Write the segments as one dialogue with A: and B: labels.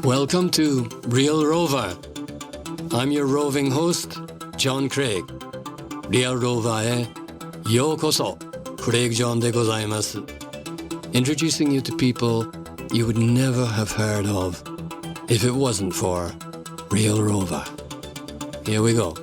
A: Welcome to Real Rover. I'm your roving host, John Craig. Real Rover へようこそ。クレイグ・ジョンでございます。Introducing you to people you would never have heard of if it wasn't for Real Rover. Here we go.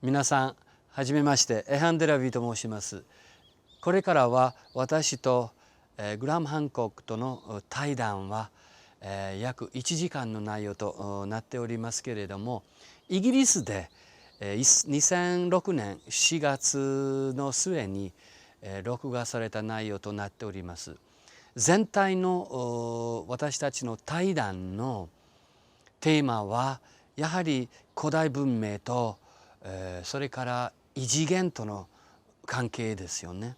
B: 皆さんはじめまして、エハン・デラヴィと申します。これからは私とグラハム・ハンコックとの対談は約1時間の内容となっておりますけれども、イギリスで2006年4月の末に録画された内容となっております。全体の私たちの対談のテーマはやはり古代文明とそれから異次元との関係ですよね。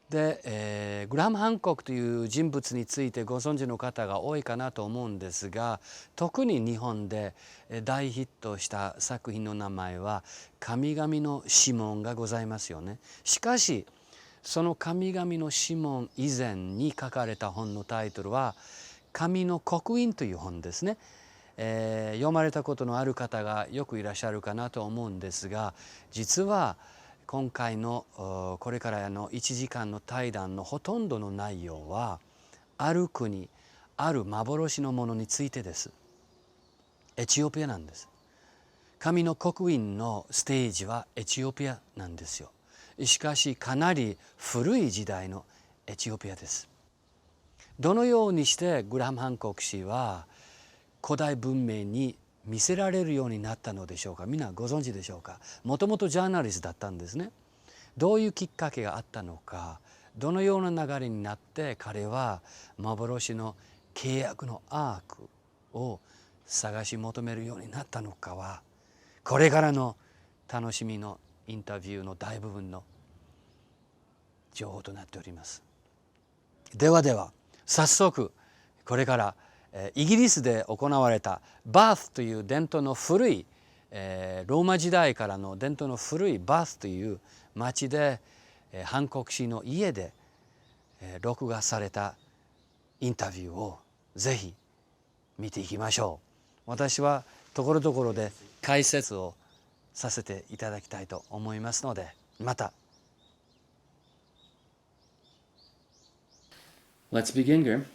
B: で、グラハム・ハンコックという人物についてご存知の方が多いかなと思うんですが、特に日本で大ヒットした作品の名前は「神々の指紋」がございますよね。しかしその神々の指紋以前に書かれた本のタイトルは「神の刻印」という本ですね。読まれたことのある方がよくいらっしゃるかなと思うんですが、実は今回のこれからの1時間の対談のほとんどの内容はある国ある幻のものについてです。エチオピアなんです。神の刻印のステージはエチオピアなんですよ。しかしかなり古い時代のエチオピアです。どのようにしてグラハム・ハンコック氏は古代文明に見せられるようになったのでしょうか。みんなご存知でしょうか。もともとジャーナリストだったんですね。どういうきっかけがあったのか、どのような流れになって彼は幻の契約のアークを探し求めるようになったのかは、これからの楽しみのインタビューの大部分の情報となっております。では早速これからイギリスで行われたバースという伝統の古いローマ時代からの伝統の古いバースという町でハンコック氏の家で録画されたインタビューをぜひ見ていきましょう。私はところどころで解説をさせていただきたいと思いますので、また。Let's begin, Grim.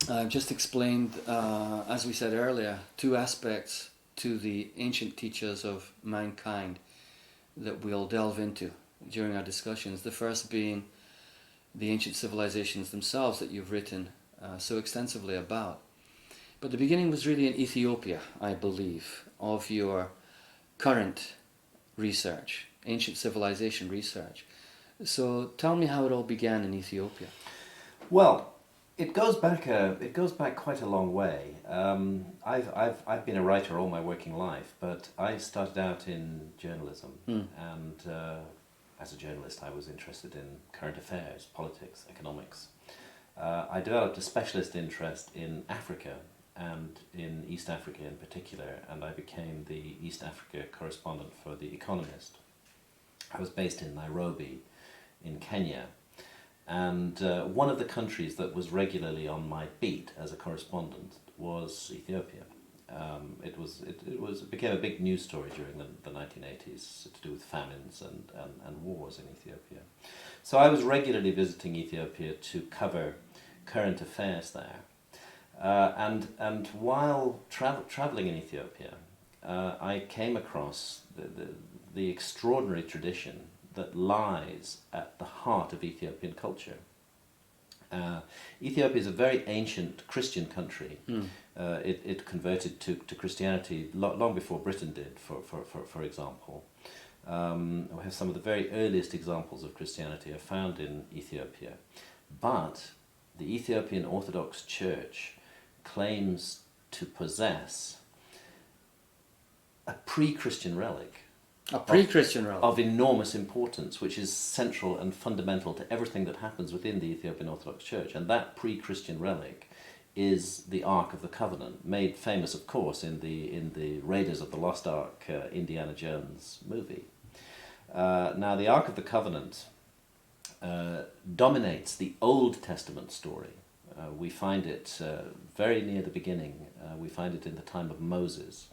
B: I've just explained, as we said earlier, two aspects to the ancient teachers of mankind that we'll delve into during our discussions. The first being the ancient civilizations themselves that you've written so extensively about. But the beginning was really in Ethiopia, I believe, of your current research, ancient civilization research. So tell me how it all began in Ethiopia.
C: Well, it goes back quite a long way. I've been a writer all my working life, but I started out in journalism, and as a journalist, I was interested in current affairs, politics, economics. I developed a specialist interest in Africa and in East Africa in particular, and I became the East Africa correspondent for The Economist. I was based in Nairobi, in Kenya. And one of the countries that was regularly on my beat as a correspondent was Ethiopia. It became a big news story during the 1980s to do with famines and wars in Ethiopia. So I was regularly visiting Ethiopia to cover current affairs there. And while traveling in Ethiopia, I came across the extraordinary tradition that lies at the heart of Ethiopian culture. Ethiopia is a very ancient Christian country. It converted to Christianity long before Britain did, for example. We have some of the very earliest examples of Christianity are found in Ethiopia. But the Ethiopian Orthodox Church claims to possess a pre-Christian relic.
B: A pre-Christian relic
C: of enormous importance, which is central and fundamental to everything that happens within the Ethiopian Orthodox Church. And that pre-Christian relic is the Ark of the Covenant, made famous, of course, in the Raiders of the Lost Ark Indiana Jones movie. Now, the Ark of the Covenant dominates the Old Testament story. We find it very near the beginning. We find it in the time of Moses,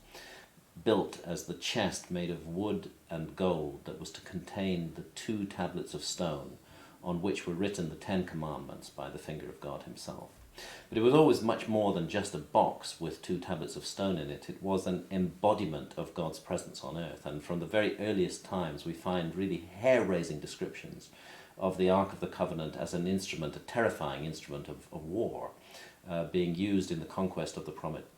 C: built as the chest made of wood and gold that was to contain the 2 tablets of stone on which were written the 10 Commandments by the finger of God himself. But it was always much more than just a box with 2 tablets of stone in it. It was an embodiment of God's presence on earth. And from the very earliest times, we find really hair-raising descriptions of the Ark of the Covenant as an instrument, a terrifying instrument of war, being used in the conquest of the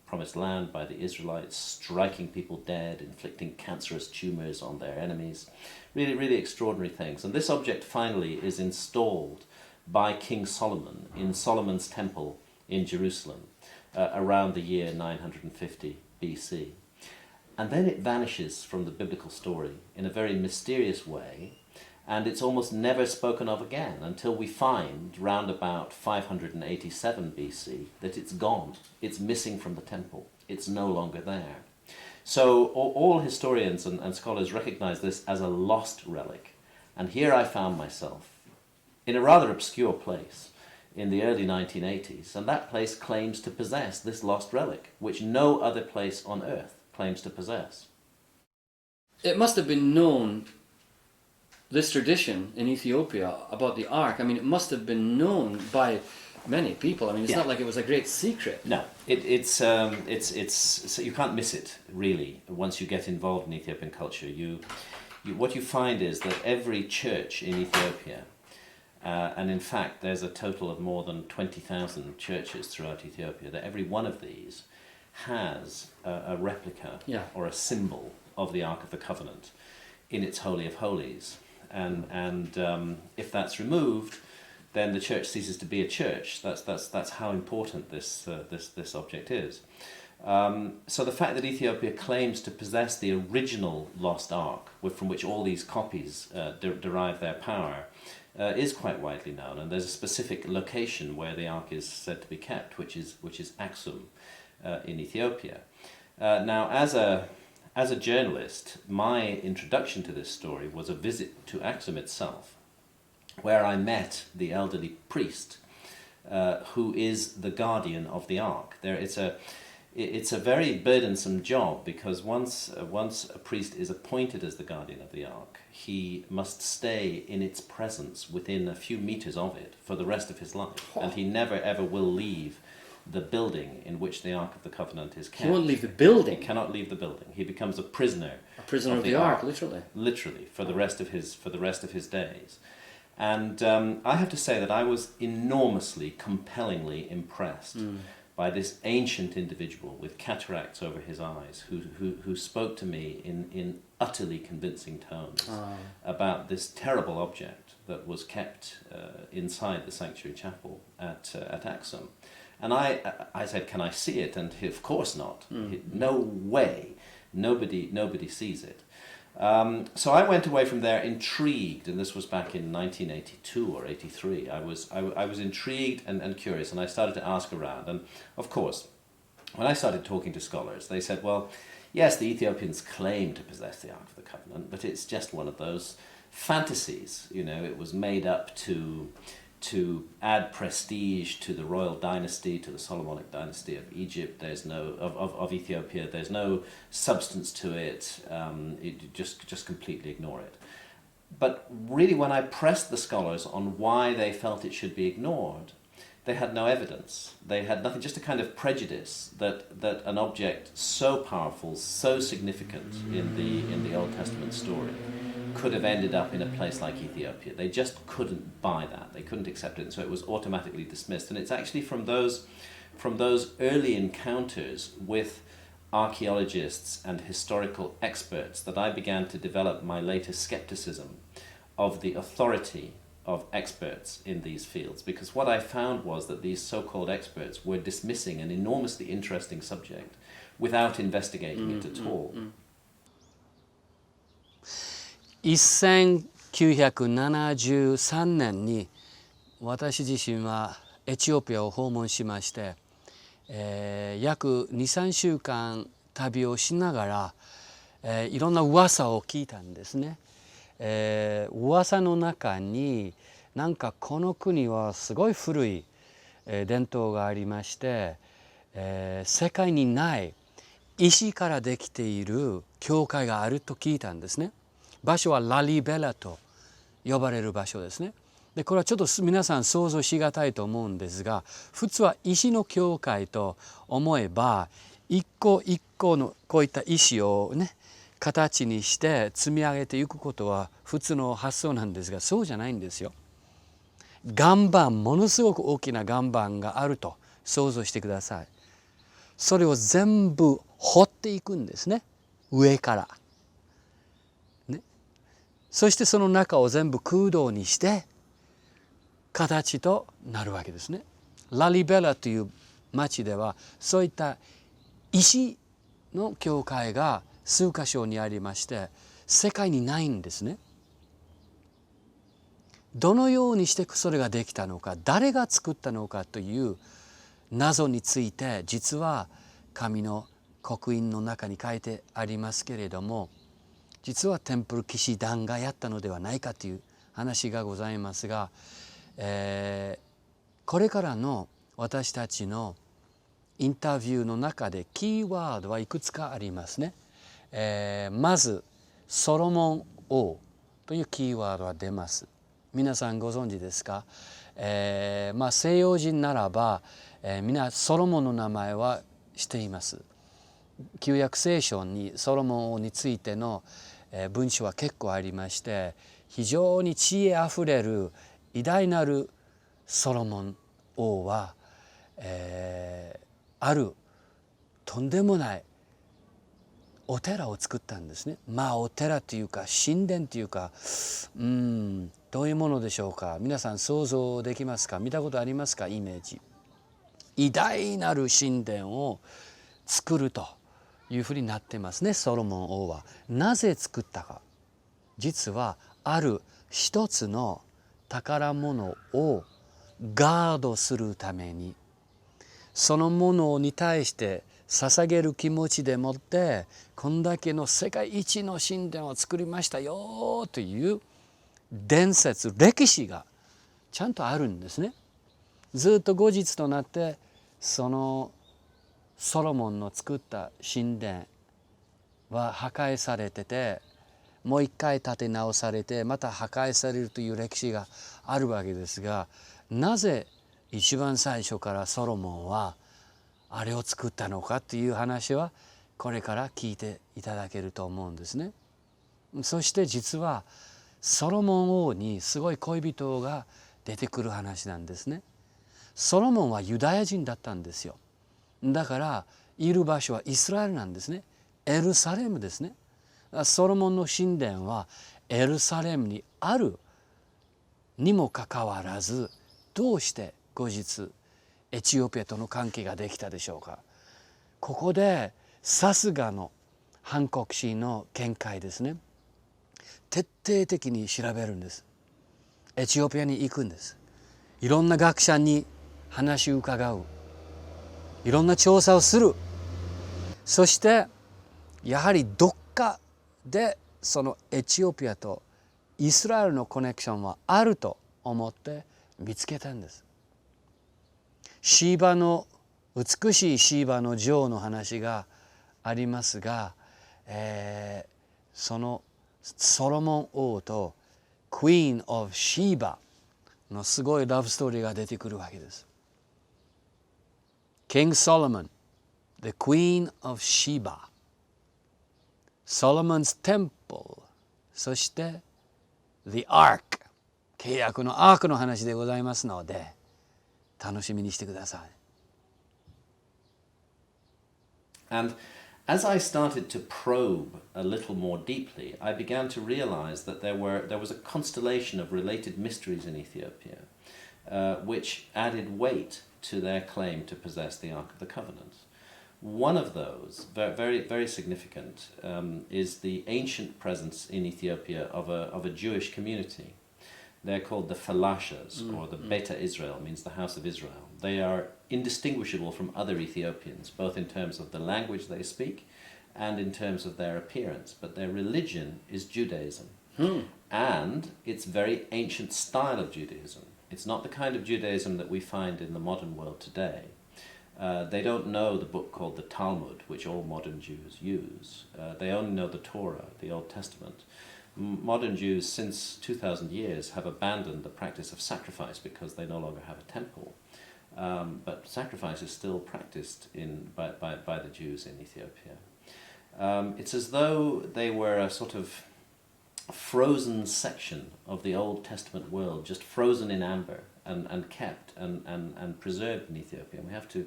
C: Promised Land by the Israelites, striking people dead, inflicting cancerous tumors on their enemies. Really, really extraordinary things. And this object finally is installed by King Solomon in Solomon's temple in Jerusalem around the year 950 BC. And then it vanishes from the biblical story in a very mysterious way, and it's almost never spoken of again until we find, round about 587 BC, that it's gone. It's missing from the temple. It's no longer there. So all historians and scholars recognize this as a lost relic. And here I found myself, in a rather obscure place, in the early 1980s, and that place claims to possess this lost relic, which no other place on earth claims to possess.
B: It must have been known, this tradition in Ethiopia about the Ark, I mean, it must have been known by many people. I mean, it's not like it was a great secret.
C: No, it's so you can't miss it, really, once you get involved in Ethiopian culture. What you find is that every church in Ethiopia, and in fact there's a total of more than 20,000 churches throughout Ethiopia, that every one of these has a replica or a symbol of the Ark of the Covenant in its Holy of Holies. And if that's removed, then the church ceases to be a church. That's how important this object is. So the fact that Ethiopia claims to possess the original lost Ark, from which all these copies derive their power, is quite widely known. And there's a specific location where the Ark is said to be kept, which is Aksum in Ethiopia. Now, as a journalist, my introduction to this story was a visit to Aksum itself, where I met the elderly priest who is the guardian of the Ark. It's a very burdensome job, because once a priest is appointed as the guardian of the Ark, he must stay in its presence within a few meters of it for the rest of his life, and he never ever will leave the building in which the Ark of the Covenant is kept.
B: He won't leave the building.
C: He cannot leave the building. He becomes a prisoner.
B: A prisoner of the Ark, literally.
C: Literally, for the rest of his days. And I have to say that I was enormously, compellingly impressed by this ancient individual with cataracts over his eyes, who spoke to me in utterly convincing tones about this terrible object that was kept inside the sanctuary chapel at Aksum. And I said, "Can I see it?" And he, "Of course not. No way. Nobody sees it." So I went away from there intrigued, and this was back in 1982 or 83. I was intrigued and curious, and I started to ask around. And of course, when I started talking to scholars, they said, "Well, yes, the Ethiopians claim to possess the Ark of the Covenant, but it's just one of those fantasies. You know, it was made up to add prestige to the royal dynasty, to the Solomonic dynasty of Egypt. There's no of Ethiopia. There's no substance to it. It just completely ignore it." But really, when I pressed the scholars on why they felt it should be ignored, they had no evidence. They had nothing, just a kind of prejudice that an object so powerful, so significant in the Old Testament story could have ended up in a place like Ethiopia. They just couldn't buy that. They couldn't accept it, and so it was automatically dismissed. And it's actually from those early encounters with archaeologists and historical experts that I began to develop my latest skepticism of the authority of experts in these fields. Because what I found was that these so-called experts were dismissing an enormously interesting subject without investigating it at all.
B: 1973年に私自身はエチオピアを訪問しまして、約 2,3 週間旅をしながら、いろんな噂を聞いたんですね。噂の中になんかこの国はすごい古い伝統がありまして、世界にない石からできている教会があると聞いたんですね。場所はラリベラと呼ばれる場所ですね。でこれはちょっと皆さん想像しがたいと思うんですが、普通は石の教会と思えば一個一個のこういった石をね形にして積み上げていくことは普通の発想なんですが、そうじゃないんですよ。岩盤、ものすごく大きな岩盤があると想像してください。それを全部掘っていくんですね、上から。そしてその中を全部空洞にして形となるわけですね。ラリベラという町ではそういった石の教会が数箇所にありまして、世界にないんですね。どのようにしてそれができたのか、誰が作ったのかという謎について、実は神の刻印の中に書いてありますけれども、実はテンプル騎士団がやったのではないかという話がございますが、これからの私たちのインタビューの中でキーワードはいくつかありますね。まずソロモン王というキーワードが出ます。皆さんご存知ですか？西洋人ならば、皆ソロモンの名前はしています。旧約聖書にソロモン王についての文章は結構ありまして、非常に知恵あふれる偉大なるソロモン王は、あるとんでもないお寺を作ったんですね。お寺というか神殿というか、どういうものでしょうか。皆さん想像できますか？見たことありますか？イメージ。偉大なる神殿を作るというふうになってますね。ソロモン王はなぜ作ったか。実はある一つの宝物をガードするために、そのものに対して捧げる気持ちでもって、こんだけの世界一の神殿を作りましたよという伝説、歴史がちゃんとあるんですね。ずっと後日となってそのソロモンの作った神殿は破壊されてて、もう一回建て直されてまた破壊されるという歴史があるわけですが、なぜ一番最初からソロモンはあれを作ったのかという話はこれから聞いていただけると思うんですね。そして実はソロモン王にすごい恋人が出てくる話なんですね。ソロモンはユダヤ人だったんですよ。だからいる場所はイスラエルなんですね。エルサレムですね。ソロモンの神殿はエルサレムにあるにもかかわらず、どうして後日エチオピアとの関係ができたでしょうか。ここでさすがのハンコック氏の見解ですね。徹底的に調べるんです。エチオピアに行くんです。いろんな学者に話を伺う。いろんな調査をする。そしてやはりどっかでそのエチオピアとイスラエルのコネクションはあると思って見つけたんです。シーバの美しいシーバの女王の話がありますが、そのソロモン王とクイーン・オブ・シーバのすごいラブストーリーが出てくるわけです。King Solomon, the Queen of Sheba, Solomon's Temple、 そしてThe Ark、 契約のアークの話でございますので楽しみにしてください。
C: And as I started to probe a little more deeply, I began to realize that there was a constellation of related mysteries in Ethiopia, which added weight to their claim to possess the Ark of the Covenant. One of those, very, very significant, is the ancient presence in Ethiopia of a Jewish community. They're called the Falashas, or the Beta Israel, means the house of Israel. They are indistinguishable from other Ethiopians, both in terms of the language they speak and in terms of their appearance. But their religion is Judaism. And it's very ancient style of Judaism. It's not the kind of Judaism that we find in the modern world today. They don't know the book called the Talmud, which all modern Jews use. They only know the Torah, the Old Testament. Modern Jews, since 2,000 years, have abandoned the practice of sacrifice because they no longer have a temple. But sacrifice is still practiced by the Jews in Ethiopia. It's as though they were a sort of frozen section of the Old Testament world, just frozen in amber and kept and preserved in Ethiopia. And we have to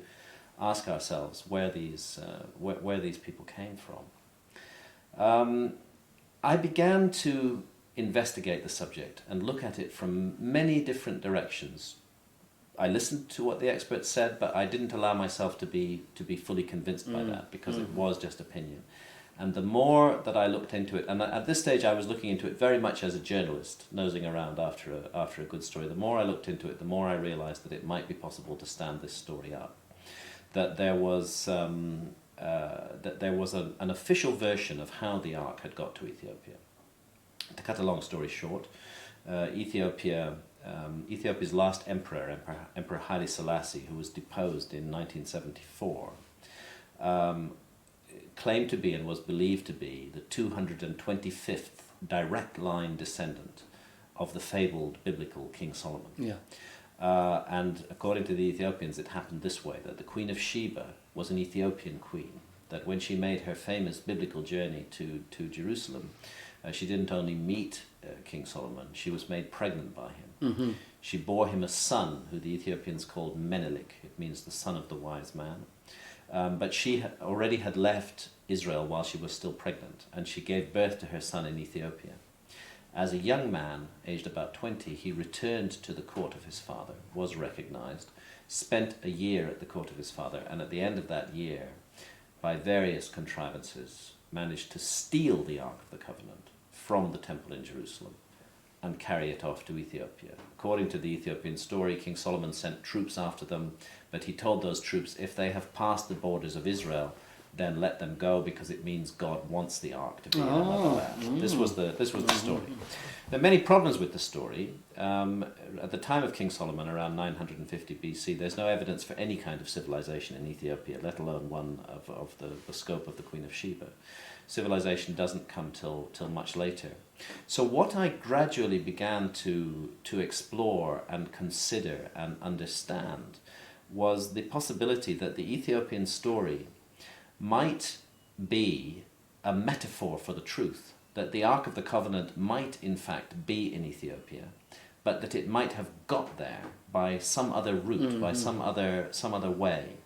C: ask ourselves where these people came from. I began to investigate the subject and look at it from many different directions. I listened to what the experts said, but I didn't allow myself to be fully convinced by that, because it was just opinion. And the more that I looked into it, and at this stage I was looking into it very much as a journalist, nosing around after a good story, the more I looked into it, the more I realized that it might be possible to stand this story up. That there was an official version of how the Ark had got to Ethiopia. To cut a long story short, Ethiopia Ethiopia's last emperor, Emperor Haile Selassie, who was deposed in 1974, claimed to be and was believed to be the 225th direct line descendant of the fabled biblical King Solomon.
B: Yeah.
C: And according to the Ethiopians, it happened this way, that the Queen of Sheba was an Ethiopian queen, that when she made her famous biblical journey to Jerusalem, she didn't only meet King Solomon, she was made pregnant by him.
B: Mm-hmm.
C: She bore him a son, who the Ethiopians called Menelik. It means the son of the wise man. But she already had left Israel while she was still pregnant, and she gave birth to her son in Ethiopia. As a young man, aged about 20, he returned to the court of his father, was recognized, spent a year at the court of his father, and at the end of that year, by various contrivances, managed to steal the Ark of the Covenant from the temple in Jerusalem and carry it off to Ethiopia. According to the Ethiopian story, King Solomon sent troops after them, but he told those troops, if they have passed the borders of Israel, then let them go, because it means God wants the ark to be in another land. This was the story. There are many problems with the story. At the time of King Solomon, around 950 BC, there's no evidence for any kind of civilization in Ethiopia, let alone one of the scope of the Queen of Sheba. Civilization doesn't come till much later. So what I gradually began to explore and consider and understand was the possibility that the Ethiopian story might be a metaphor for the truth, that the Ark of the Covenant might in fact be in Ethiopia, but that it might have got there by some other route, by some other way,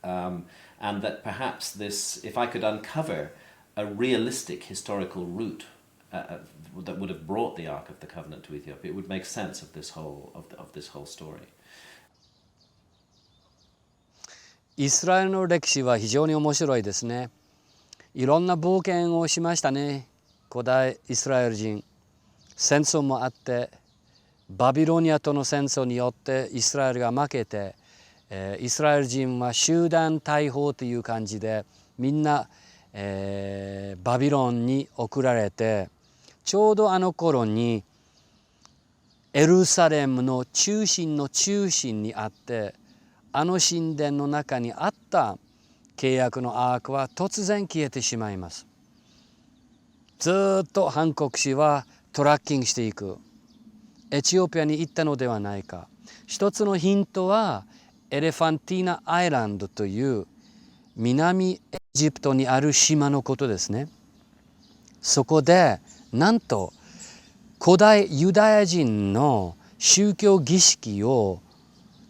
C: and that perhaps this, if I could uncover a realistic historical route that would have brought the Ark of the Covenant to Ethiopia, it would make sense of this whole story.
B: イスラエルの歴史は非常に面白いですね。いろんな冒険をしましたね。古代イスラエル人。戦争もあって、バビロニアとの戦争によってイスラエルが負けて、イスラエル人は集団逮捕という感じでみんな、バビロンに送られて、ちょうどあの頃にエルサレムの中心にあって、あの神殿の中にあった契約のアークは突然消えてしまいます。ずっとハンコック氏はトラッキングしていく。エチオピアに行ったのではないか。一つのヒントはエレファンティーナアイランドという南エジプトにある島のことですね。そこでなんと古代ユダヤ人の宗教儀式を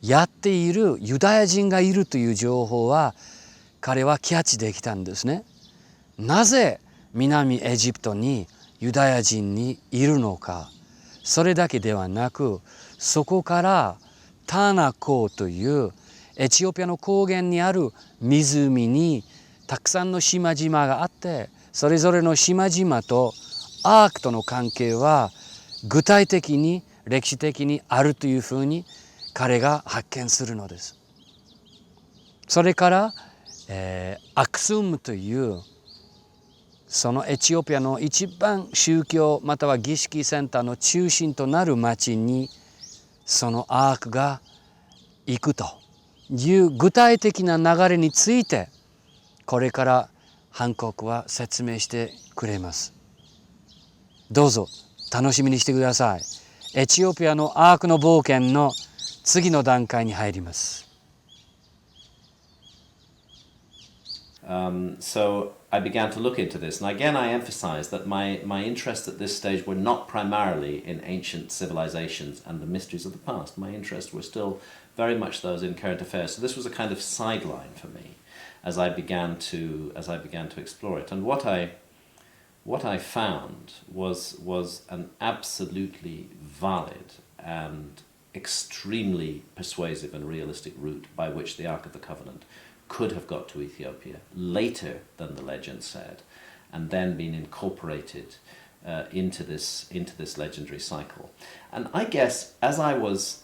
B: やっているユダヤ人がいるという情報は彼はキャッチできたんですね。なぜ南エジプトにユダヤ人にいるのか。それだけではなく、そこからターナ湖というエチオピアの高原にある湖にたくさんの島々があって、それぞれの島々とアークとの関係は具体的に歴史的にあるというふうに彼が発見するのです。それから、アクスムというそのエチオピアの一番宗教または儀式センターの中心となる町にそのアークが行くという具体的な流れについてこれからハンコックは説明してくれます。どうぞ楽しみにしてください。エチオピアのアークの冒険の次の段階に入ります。
C: So I began to look into this, and again I emphasize that my interests at this stage were not primarily in ancient civilizations and the mysteries of the past. My interests were still very much those in current affairs. So this was a kind of sideline for me as I began to explore it. And what I found was an absolutely valid and extremely persuasive and realistic route by which the Ark of the Covenant could have got to Ethiopia later than the legend said, and then been incorporated into this legendary cycle. And I guess as I was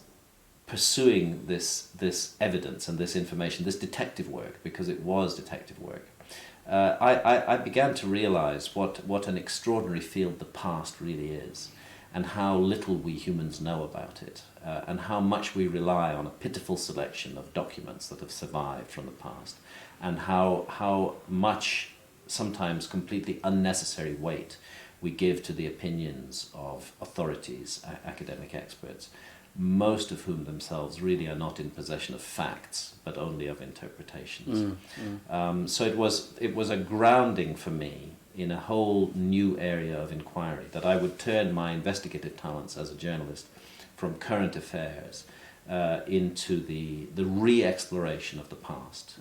C: pursuing this evidence and this information, this detective work, because it was detective work, I began to realize what an extraordinary field the past really is. and how little we humans know about it, and how much we rely on a pitiful selection of documents that have survived from the past, and how much sometimes completely unnecessary weight we give to the opinions of authorities, academic experts, most of whom themselves really are not in possession of facts, but only of interpretations. So it was a grounding for me in a whole new area of inquiry, that I would turn my investigative talents as a journalist from current affairs into the re-exploration of the past.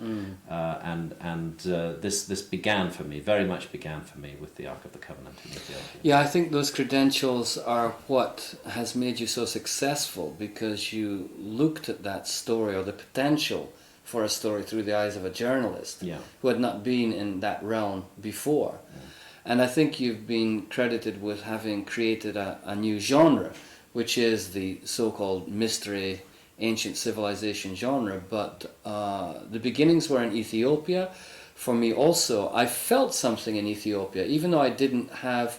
C: This began for me, very much began for me, with the Ark of the Covenant in Ethiopia.
B: Yeah, I think those credentials are what has made you so successful, because you looked at that story, or the potential for a story, through the eyes of a journalist who had not been in that realm before. And I think you've been credited with having created a new genre, which is the so-called mystery ancient civilization genre. But the beginnings were in Ethiopia. For me also, I felt something in Ethiopia, even though I didn't have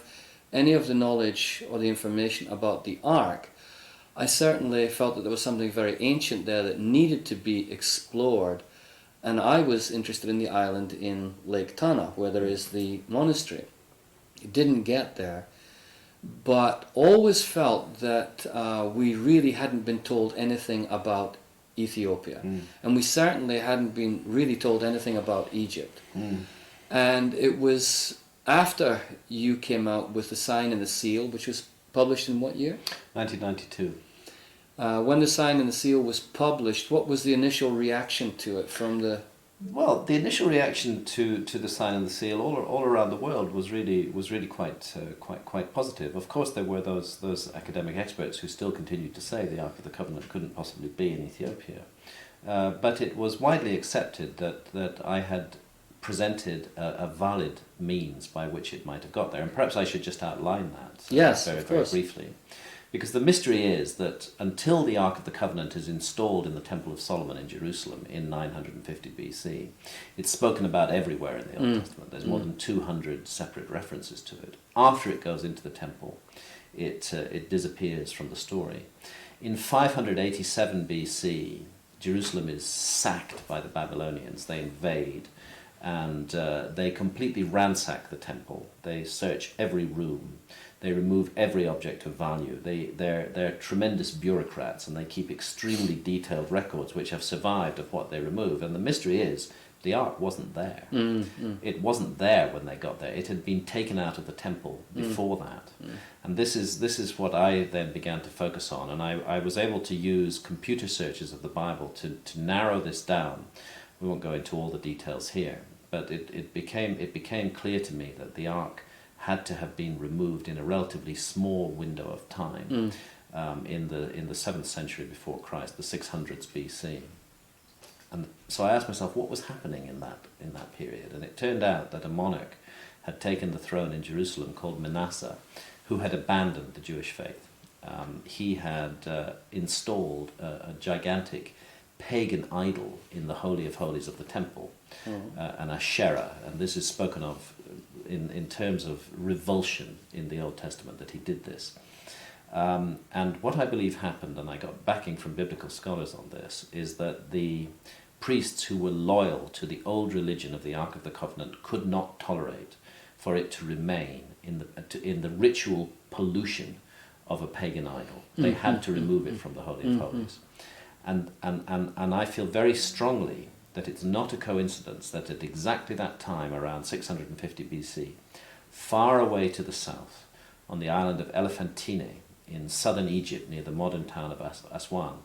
B: any of the knowledge or the information about the Ark. I certainly felt that there was something very ancient there that needed to be explored, and I was interested in the island in Lake Tana, where there is the monastery. It didn't get there, but always felt that we really hadn't been told anything about Ethiopia, and we certainly hadn't been really told anything about Egypt. And it was after you came out with The Sign and the Seal, which was published in what year?
C: 1992.
B: When The Sign and the Seal was published, what was the initial reaction to it from the...
C: Well, the initial reaction to The Sign and the Seal all around the world was really quite positive. Of course, there were those academic experts who still continued to say the Ark of the Covenant couldn't possibly be in Ethiopia, but it was widely accepted that I had presented a valid means by which it might have got there, and perhaps I should just outline that very briefly. Because the mystery is that until the Ark of the Covenant is installed in the Temple of Solomon in Jerusalem in 950 BC, it's spoken about everywhere in the Old Testament. There's more than 200 separate references to it. After it goes into the temple, it disappears from the story. In 587 BC, Jerusalem is sacked by the Babylonians. They invade, and they completely ransack the temple. They search every room. They remove every object of value. They're tremendous bureaucrats, and they keep extremely detailed records which have survived of what they remove. And the mystery is, the Ark wasn't there. It wasn't there when they got there. It had been taken out of the temple before that. And this is what I then began to focus on. And I was able to use computer searches of the Bible to narrow this down. We won't go into all the details here, but it became clear to me that the Ark had to have been removed in a relatively small window of time in the 7th century before Christ, the 600s BC. And so I asked myself, what was happening in that period? And it turned out that a monarch had taken the throne in Jerusalem called Manasseh, who had abandoned the Jewish faith. He had installed a gigantic pagan idol in the Holy of Holies of the temple, an Asherah, and this is spoken of in terms of revulsion in the Old Testament, that he did this. And what I believe happened, and I got backing from biblical scholars on this, is that the priests who were loyal to the old religion of the Ark of the Covenant could not tolerate for it to remain in the ritual pollution of a pagan idol. They had to remove it from the Holy of Holies. And I feel very strongly that it's not a coincidence that at exactly that time, around 650 BC, far away to the south, on the island of Elephantine in southern Egypt near the modern town of Aswan,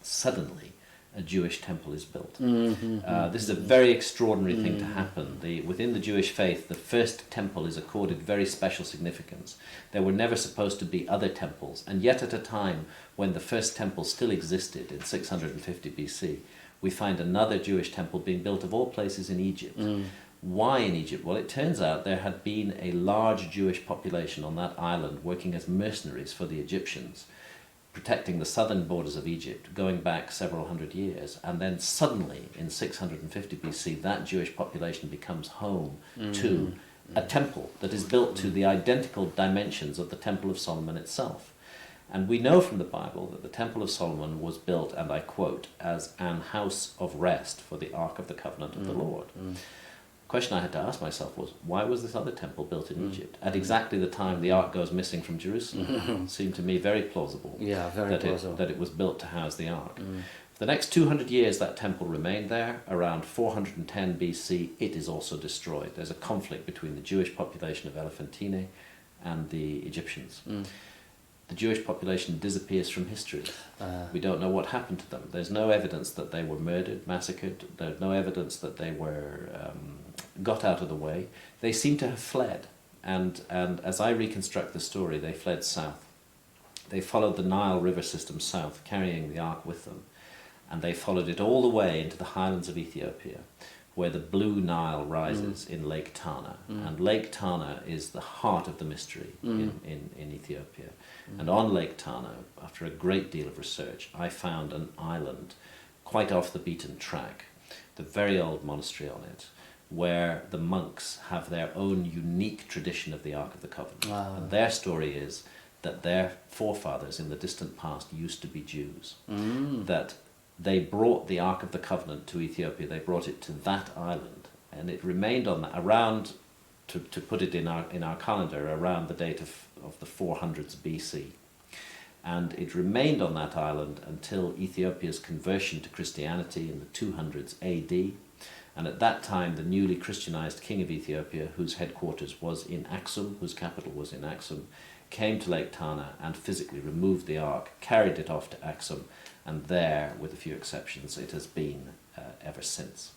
C: suddenly a Jewish temple is built. This is a very extraordinary thing to happen. Within the Jewish faith, the first temple is accorded very special significance. There were never supposed to be other temples, and yet at a time when the first temple still existed in 650 BC, we find another Jewish temple being built of all places in Egypt. Why in Egypt? Well, it turns out there had been a large Jewish population on that island working as mercenaries for the Egyptians, protecting the southern borders of Egypt, going back several hundred years. And then suddenly, in 650 BC, that Jewish population becomes home to a temple that is built to the identical dimensions of the Temple of Solomon itself. And we know from the Bible that the Temple of Solomon was built, and I quote, as an house of rest for the Ark of the Covenant of the Lord. The question I had to ask myself was, why was this other temple built in Egypt at exactly the time the Ark goes missing from Jerusalem? It seemed to me very plausible, that it was built to house the Ark. For the next 200 years, that temple remained there. Around 410 BC, it is also destroyed. There's a conflict between the Jewish population of Elephantine and the Egyptians. The Jewish population disappears from history. We don't know what happened to them. There's no evidence that they were murdered, massacred. There's no evidence that they were got out of the way. They seem to have fled. And as I reconstruct the story, they fled south. They followed the Nile River system south, carrying the Ark with them. And they followed it all the way into the highlands of Ethiopia, where the Blue Nile rises in Lake Tana. And Lake Tana is the heart of the mystery in Ethiopia. And on Lake Tana, after a great deal of research, I found an island quite off the beaten track, the very old monastery on it, where the monks have their own unique tradition of the Ark of the Covenant. Wow. And their story is that their forefathers in the distant past used to be Jews, that they brought the Ark of the Covenant to Ethiopia. They brought it to that island, and it remained on that around, to put it in our calendar, around the date of the 400s BC. And it remained on that island until Ethiopia's conversion to Christianity in the 200s AD. And at that time, the newly Christianized king of Ethiopia, whose headquarters was in Aksum, whose capital was in Aksum, came to Lake Tana and physically removed the Ark, carried it off to Aksum, and there, with a few exceptions, it has been ever since.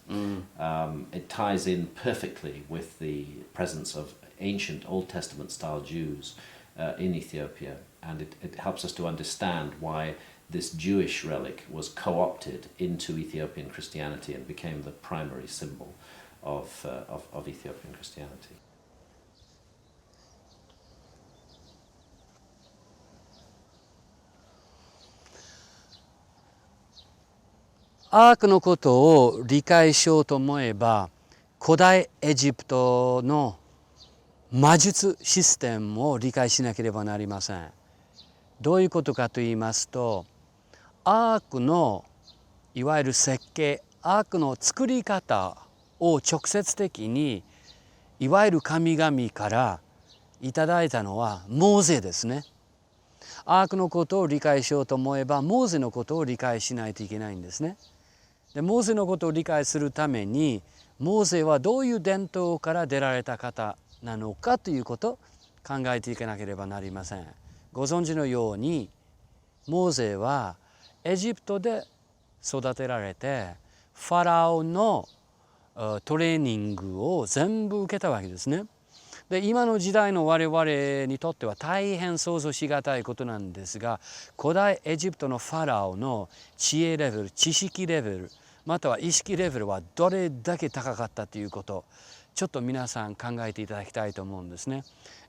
C: It ties in perfectly with the presence of ancient Old Testament style Jews in Ethiopia, and it helps us to understand why this Jewish relic was co-opted into Ethiopian Christianity and became the primary symbol of Ethiopian Christianity.
B: アークのことを理解しようと思えば、古代エジプトの魔術システムを理解しなければなりません。どういうことかと言いますと、アークのいわゆる設計、アークの作り方を直接的にいわゆる神々からいただいたのはモーゼですね。アークのことを理解しようと思えばモーゼのことを理解しないといけないんですね。でモーゼのことを理解するためにモーゼはどういう伝統から出られた方なのかということを考えていかなければなりません。ご存知のようにモーゼはエジプトで育てられてファラオのトレーニングを全部受けたわけですね。で今の時代の我々にとっては大変想像しがたいことなんですが、古代エジプトのファラオの知恵レベル、知識レベル、または意識レベルはどれだけ高かったということ、ちょっと皆さん考えていただきたいと思うんですね。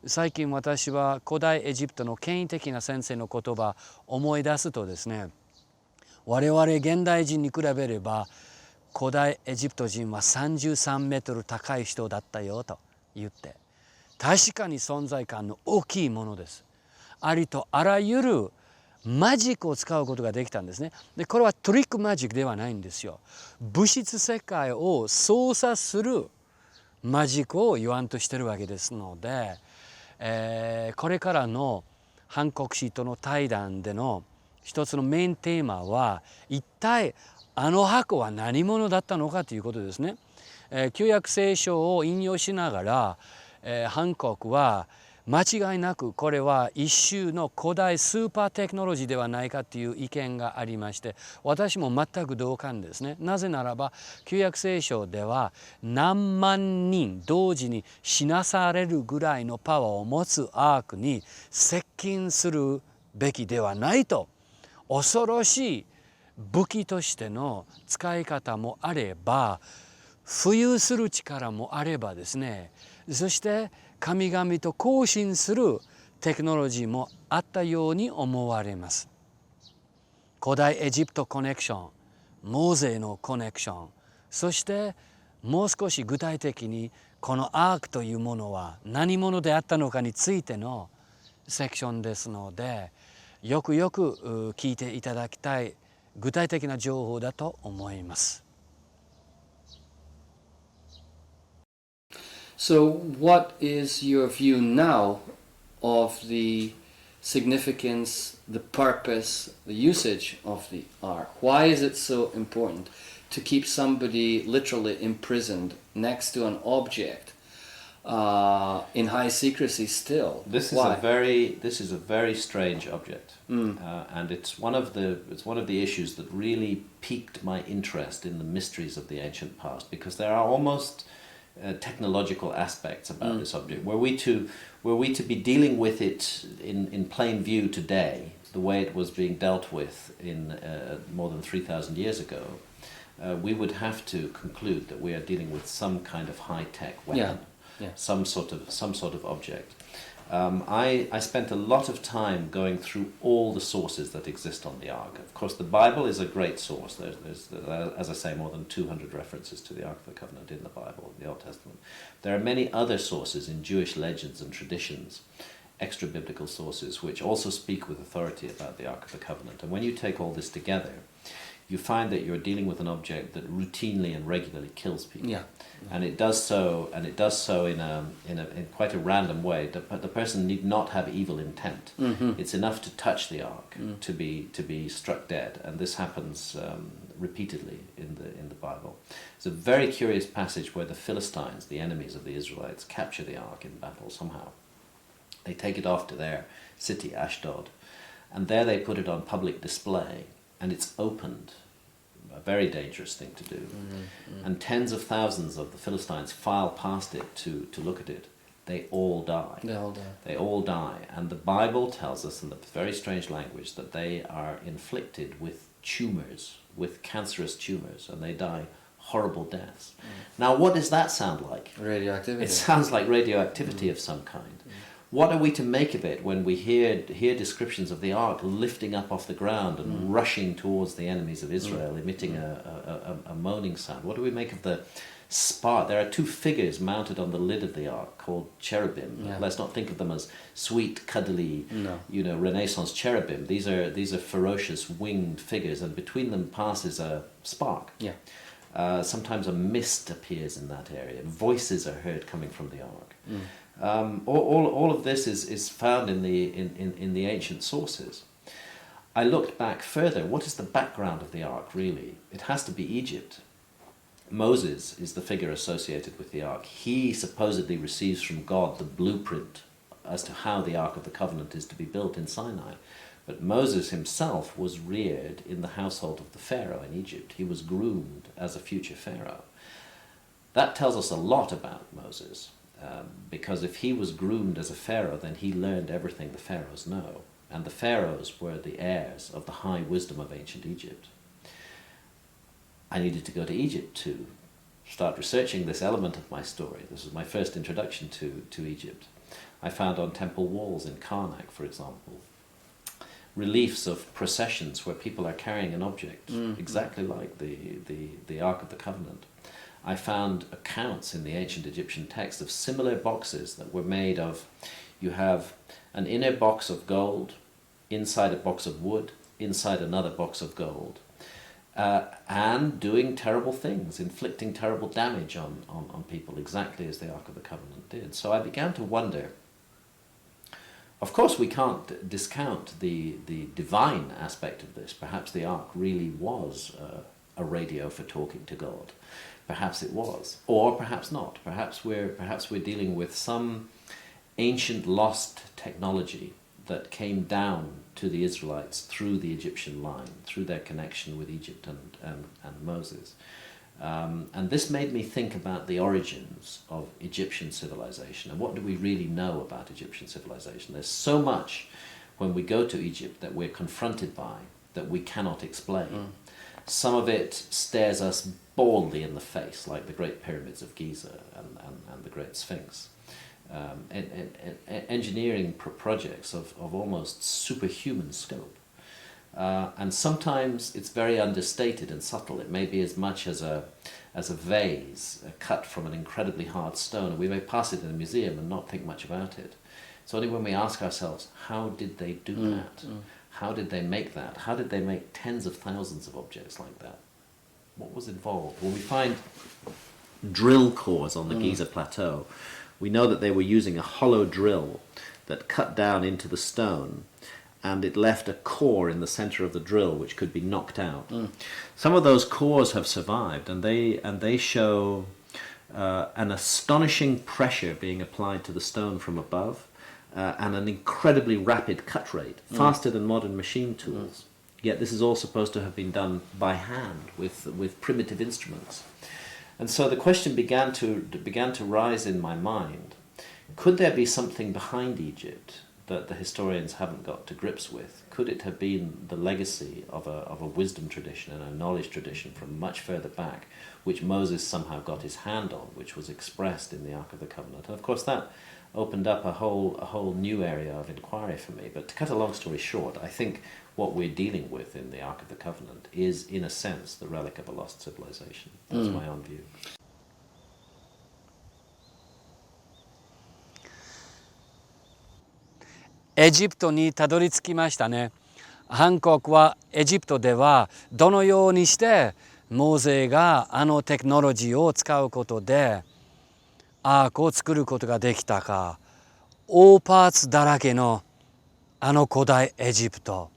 B: 最近私は古代エジプトの権威的な先生の言葉を思い出すとですね、我々現代人に比べれば古代エジプト人は33メートル高い人だったよと言って、確かに存在感の大きいものです。ありとあらゆるマジックを使うことができたんですね。でこれはトリックマジックではないんですよ。物質世界を操作するマジックを言わんとしてるわけですので、これからのハンコック氏との対談での一つのメインテーマは一体あの箱は何者だったのかということですね。旧約聖書を引用しながらハンコックは間違いなくこれは一種の古代スーパーテクノロジーではないかという意見がありまして、私も全く同感ですね。なぜならば旧約聖書では何万人同時に死なされるぐらいのパワーを持つアークに接近するべきではないと、恐ろしい武器としての使い方もあれば浮遊する力もあればですね、そして神々と交信するテクノロジーもあったように思われます。古代エジプトコネクション、モーゼのコネクション、そしてもう少し具体的にこのアークというものは何者であったのかについてのセクションですので、よくよく聞いていただきたい具体的な情報だと思います。
D: So, what is your view now of the significance, the purpose, the usage of the ark? Why is it so important to keep somebody literally imprisoned next to an object in high secrecy still?
C: This is
D: Why?
C: this is a very strange object, and it's one of the issues that really piqued my interest in the mysteries of the ancient past, because there are almost technological aspects about this object. Were we to be dealing with it in plain view today, the way it was being dealt with in more than 3,000 years ago, we would have to conclude that we are dealing with some kind of high-tech weapon, some sort of object. I spent a lot of time going through all the sources that exist on the Ark. Of course, the Bible is a great source. There's, as I say, more than 200 references to the Ark of the Covenant in the Bible, the Old Testament. There are many other sources in Jewish legends and traditions, extra-biblical sources, which also speak with authority about the Ark of the Covenant. And when you take all this together, you find that you're dealing with an object that routinely and regularly kills people. And it does so in quite a random way. The person need not have evil intent. It's enough to touch the ark to be struck dead, and this happens repeatedly in the Bible. It's a very curious passage where the Philistines, the enemies of the Israelites, capture the ark in battle somehow. They take it off to their city, Ashdod, and there they put it on public display, and it's opened. A very dangerous thing to do. And tens of thousands of the Philistines file past it to look at it. They all die. They all die. And the Bible tells us in the very strange language that they are inflicted with tumors, with cancerous tumors, and they die horrible deaths. Now, what does that sound like?
D: Radioactivity.
C: It sounds like radioactivity of some kind. What are we to make of it when we hear descriptions of the ark lifting up off the ground and rushing towards the enemies of Israel, emitting a moaning sound? What do we make of the spark? There are two figures mounted on the lid of the ark called cherubim. Let's not think of them as sweet, cuddly, Renaissance cherubim. These are ferocious winged figures, and between them passes a spark. Sometimes a mist appears in that area. Voices are heard coming from the ark. All of this is found in the ancient sources. I looked back further. What is the background of the ark, really? It has to be Egypt. Moses is the figure associated with the ark. He supposedly receives from God the blueprint as to how the Ark of the Covenant is to be built in Sinai. But Moses himself was reared in the household of the Pharaoh in Egypt. He was groomed as a future Pharaoh. That tells us a lot about Moses. Because if he was groomed as a pharaoh, then he learned everything the pharaohs know. And the pharaohs were the heirs of the high wisdom of ancient Egypt. I needed to go to Egypt to start researching this element of my story. This was my first introduction to Egypt. I found on temple walls in Karnak, for example, reliefs of processions where people are carrying an object, exactly like the Ark of the Covenant. I found accounts in the ancient Egyptian text of similar boxes that were made of, you have an inner box of gold, inside a box of wood, inside another box of gold, and doing terrible things, inflicting terrible damage on people, exactly as the Ark of the Covenant did. So I began to wonder, of course we can't discount the divine aspect of this. Perhaps the Ark really was a radio for talking to God. Perhaps it was, or perhaps not. Perhaps we're dealing with some ancient lost technology that came down to the Israelites through the Egyptian line, through their connection with Egypt and Moses. And this made me think about the origins of Egyptian civilization and what do we really know about Egyptian civilization. There's so much when we go to Egypt that we're confronted by that we cannot explain. Some of it stares us baldly in the face, like the Great Pyramids of Giza and the Great Sphinx. Engineering projects of almost superhuman scope. And sometimes it's very understated and subtle. It may be as much as a vase cut from an incredibly hard stone, and we may pass it in a museum and not think much about it. It's only when we ask ourselves, how did they do that? How did they make that? How did they make tens of thousands of objects like that? What was involved? When we find drill cores on the Giza Plateau, we know that they were using a hollow drill that cut down into the stone, and it left a core in the center of the drill which could be knocked out. Some of those cores have survived, and they show an astonishing pressure being applied to the stone from above, and an incredibly rapid cut rate, faster than modern machine tools. Yet this is all supposed to have been done by hand with primitive instruments. And so the question began to rise in my mind: could there be something behind Egypt that the historians haven't got to grips with? Could it have been the legacy of a wisdom tradition and a knowledge tradition from much further back, which Moses somehow got his hand on, which was expressed in the Ark of the Covenant? And of course that opened up a whole new area of inquiry for me. But to cut a long story short, I think what we're dealing with in the Ark of the Covenant is, in a sense, the relic of a lost civilization. That's my own view.
B: エジプトにたどり着きましたね。ハンコックはエジプトではどのようにしてモーゼがあのテクノロジーを使うことでアークを作ることができたか、大パーツだらけのあの古代エジプト、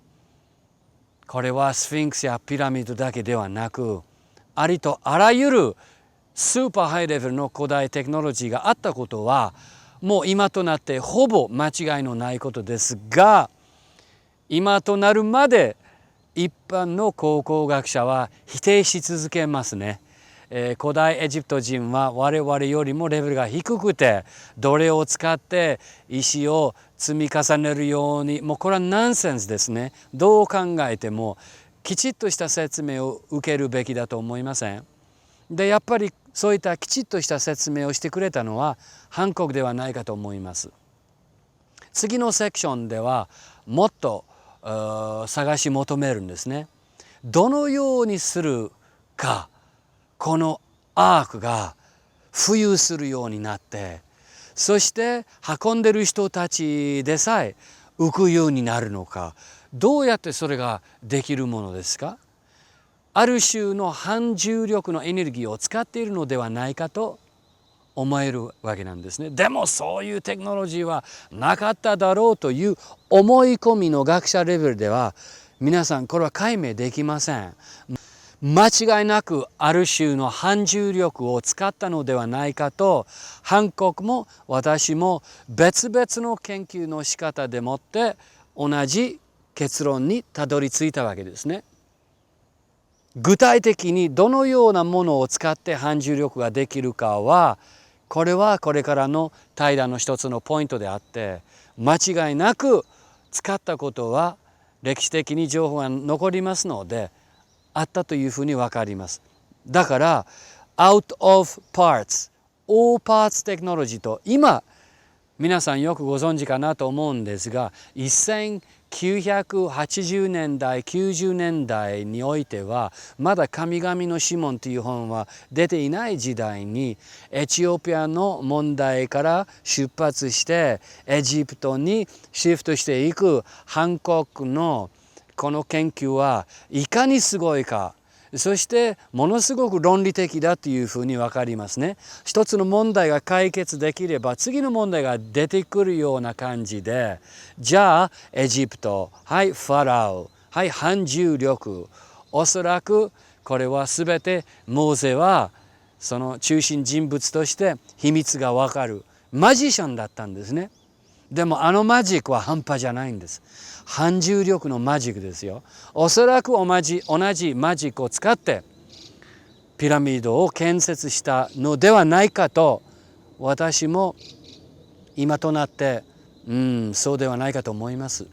B: これはスフィンクスやピラミッドだけではなく、ありとあらゆるスーパーハイレベルの古代テクノロジーがあったことはもう今となってほぼ間違いのないことですが、今となるまで一般の考古学者は否定し続けますね。古代エジプト人は我々よりもレベルが低くて、どれを使って石を積み重ねるように、もうこれはナンセンスですね。どう考えてもきちっとした説明を受けるべきだと思いません？でやっぱりそういったきちっとした説明をしてくれたのはハンコックではないかと思います。次のセクションではもっと探し求めるんですね。どのようにするか、このアークが浮遊するようになって、そして運んでる人たちでさえ浮くようになるのか、どうやってそれができるものですか？ある種の反重力のエネルギーを使っているのではないかと思えるわけなんですね。でもそういうテクノロジーはなかっただろうという思い込みの学者レベルでは皆さんこれは解明できません。間違いなくある種の反重力を使ったのではないかと、ハンコックも私も別々の研究の仕方でもって同じ結論にたどり着いたわけですね。具体的にどのようなものを使って反重力ができるかは、これはこれからの対談の一つのポイントであって、間違いなく使ったことは歴史的に情報が残りますのであったというふうに分かります。だからout of parts all parts テクノロジーと今皆さんよくご存知かなと思うんですが、1980年代90年代においてはまだ神々の指紋という本は出ていない時代に、エチオピアの問題から出発してエジプトにシフトしていくハンコックのこの研究はいかにすごいか、そしてものすごく論理的だというふうに分かりますね。一つの問題が解決できれば次の問題が出てくるような感じで、じゃあエジプト、はいファラオ、はい反重力、おそらくこれは全てモーゼはその中心人物として秘密が分かるマジシャンだったんですね。でもあのマジックは半端じゃないんです。反重力のマジックですよ。おそらく同じマジックを使ってピラミッドを建設したのではないかと私も今となってそうではないかと思います。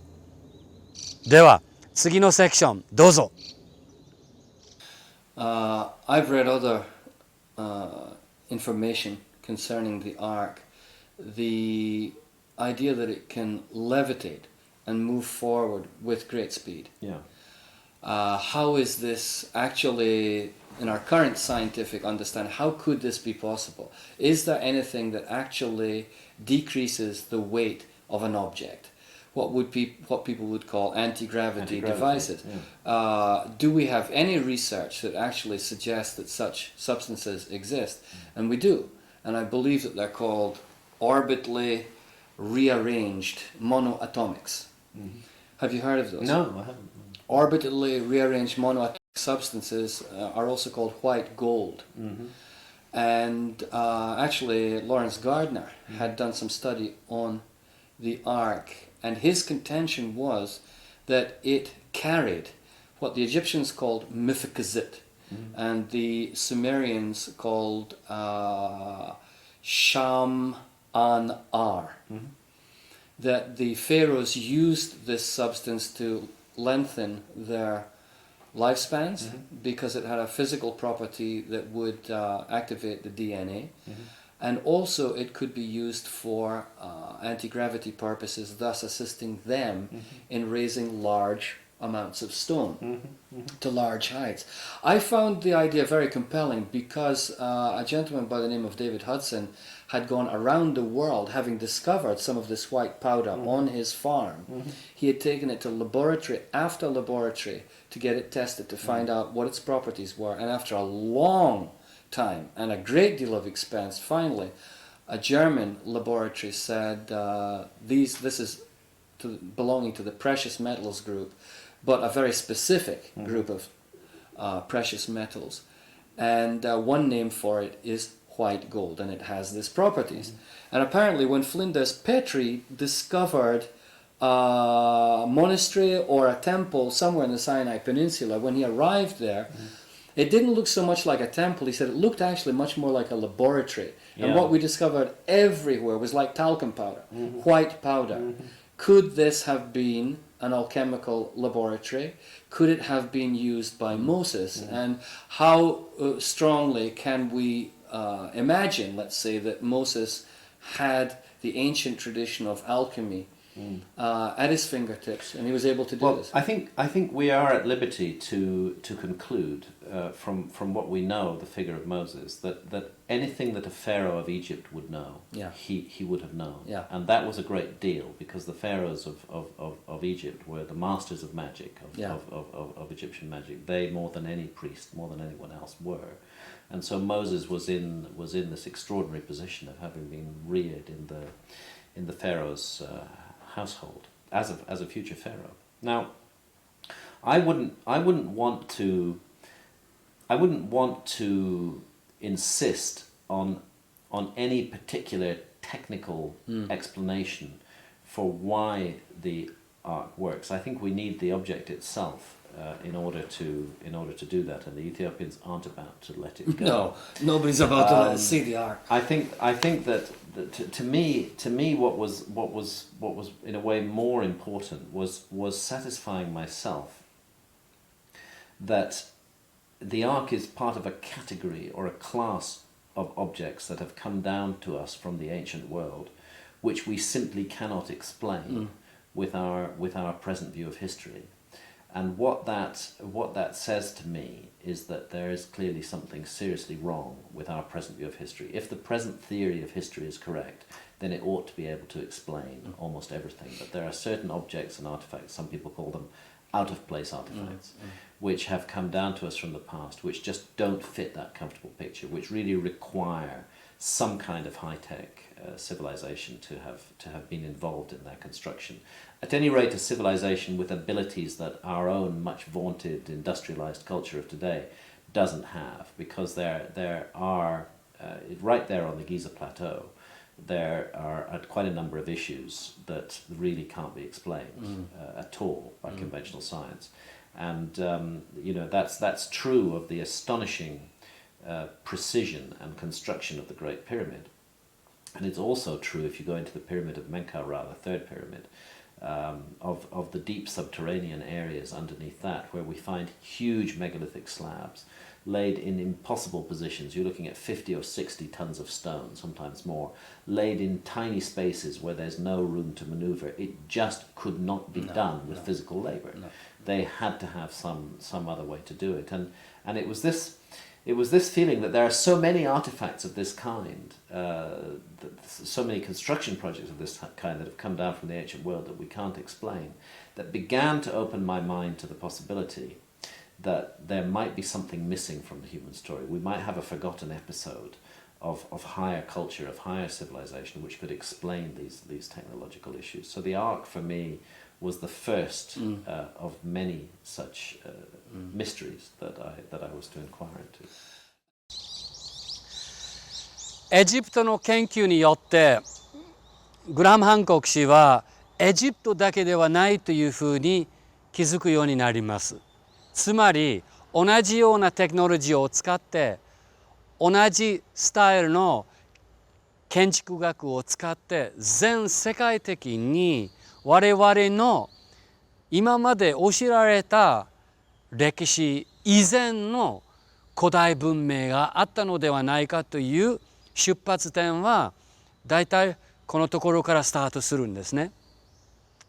B: では次のセクションどうぞ。
D: I've read other information concerning the ark. The idea that it can levitate and move forward with great speed.
C: Yeah.
D: how is this actually, in our current scientific understanding, how could this be possible? Is there anything that actually decreases the weight of an object? What people would call anti-gravity devices.
C: Yeah.
D: Do we have any research that actually suggests that such substances exist? And we do. And I believe that they're called orbitally rearranged monoatomics.
C: Mm-hmm.
D: Have you heard of those?
C: No, I haven't.
D: Orbitally rearranged monoatomic substances are also called white gold.
C: Mm-hmm.
D: And actually Lawrence Gardner had done some study on the Ark, and his contention was that it carried what the Egyptians called mythicazit, and the Sumerians called Sham-an-ar. That the pharaohs used this substance to lengthen their lifespans because it had a physical property that would activate the DNA. And also it could be used for anti-gravity purposes, thus assisting them in raising large amounts of stone to large heights. I found the idea very compelling because a gentleman by the name of David Hudson had gone around the world having discovered some of this white powder on his farm. He had taken it to laboratory after laboratory to get it tested to find out what its properties were, and after a long time and a great deal of expense, finally a German laboratory said this is belonging to the precious metals group, but a very specific group of precious metals, and one name for it is white gold, and it has these properties. And apparently when Flinders Petrie discovered a monastery or a temple somewhere in the Sinai Peninsula, when he arrived there, it didn't look so much like a temple. He said it looked actually much more like a laboratory. And what we discovered everywhere was like talcum powder, white powder. Could this have been an alchemical laboratory? Could it have been used by Moses? And how strongly can we imagine, let's say, that Moses had the ancient tradition of alchemy at his fingertips, and he was able to do this?
C: I think we are at liberty to conclude from what we know of the figure of Moses that anything that a pharaoh of Egypt would know, he would have known, and that was a great deal because the pharaohs of Egypt were the masters of magic of Egyptian magic. They, more than any priest, more than anyone else, were. And so Moses was in this extraordinary position of having been reared in the pharaoh's household as a future pharaoh. Now, I wouldn't want to insist on any particular technical explanation for why the ark works. I think we need the object itself in order to do that, and the Ethiopians aren't about to let it go.
D: No, nobody's about to let us see the ark.
C: I think that to me what was in a way more important was satisfying myself that the ark is part of a category or a class of objects that have come down to us from the ancient world, which we simply cannot explain with our present view of history. And what that says to me is that there is clearly something seriously wrong with our present view of history. If the present theory of history is correct, then it ought to be able to explain almost everything. But there are certain objects and artifacts, some people call them out-of-place artifacts, which have come down to us from the past, which just don't fit that comfortable picture, which really require some kind of high-tech civilization to have been involved in their construction. At any rate, a civilization with abilities that our own much vaunted industrialized culture of today doesn't have, because there are right there on the Giza Plateau, there are quite a number of issues that really can't be explained at all by conventional science, and that's true of the astonishing precision and construction of the Great Pyramid, and it's also true if you go into the Pyramid of Menkaure, the third pyramid, of the deep subterranean areas underneath that, where we find huge megalithic slabs laid in impossible positions. You're looking at 50 or 60 tons of stone, sometimes more, laid in tiny spaces where there's no room to maneuver. It just could not be done with physical labor. They had to have some other way to do it. And it was this feeling that there are so many artifacts of this kind, so many construction projects of this kind that have come down from the ancient world that we can't explain, that began to open my mind to the possibility that there might be something missing from the human story. We might have a forgotten episode of higher culture, of higher civilization, which could explain these technological issues. So the Ark, for me, was the first of many such mysteries that I was to inquire into.
B: エジプトの研究によってグラハム・ハンコック氏はエジプトだけではないというふうに気づくようになります。つまり同じようなテクノロジーを使って同じスタイルの建築学を使って全世界的に我々の今まで教えられた歴史以前の古代文明があったのではないかという出発点はだいたいこのところからスタートするんですね。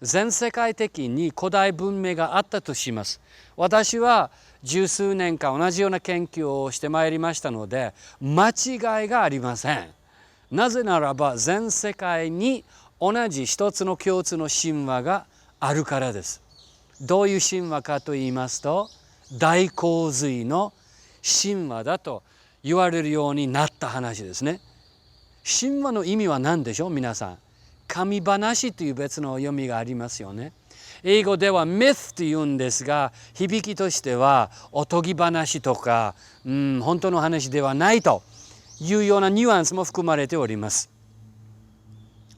B: 全世界的に古代文明があったとします。私は十数年間同じような研究をしてまいりましたので間違いがありません。なぜならば全世界に同じ一つの共通の神話があるからです。どういう神話かと言いますと大洪水の神話だと言われるようになった話ですね。神話の意味は何でしょう皆さん。神話という別の読みがありますよね。英語では myth というんですが響きとしてはおとぎ話とか、本当の話ではないというようなニュアンスも含まれております。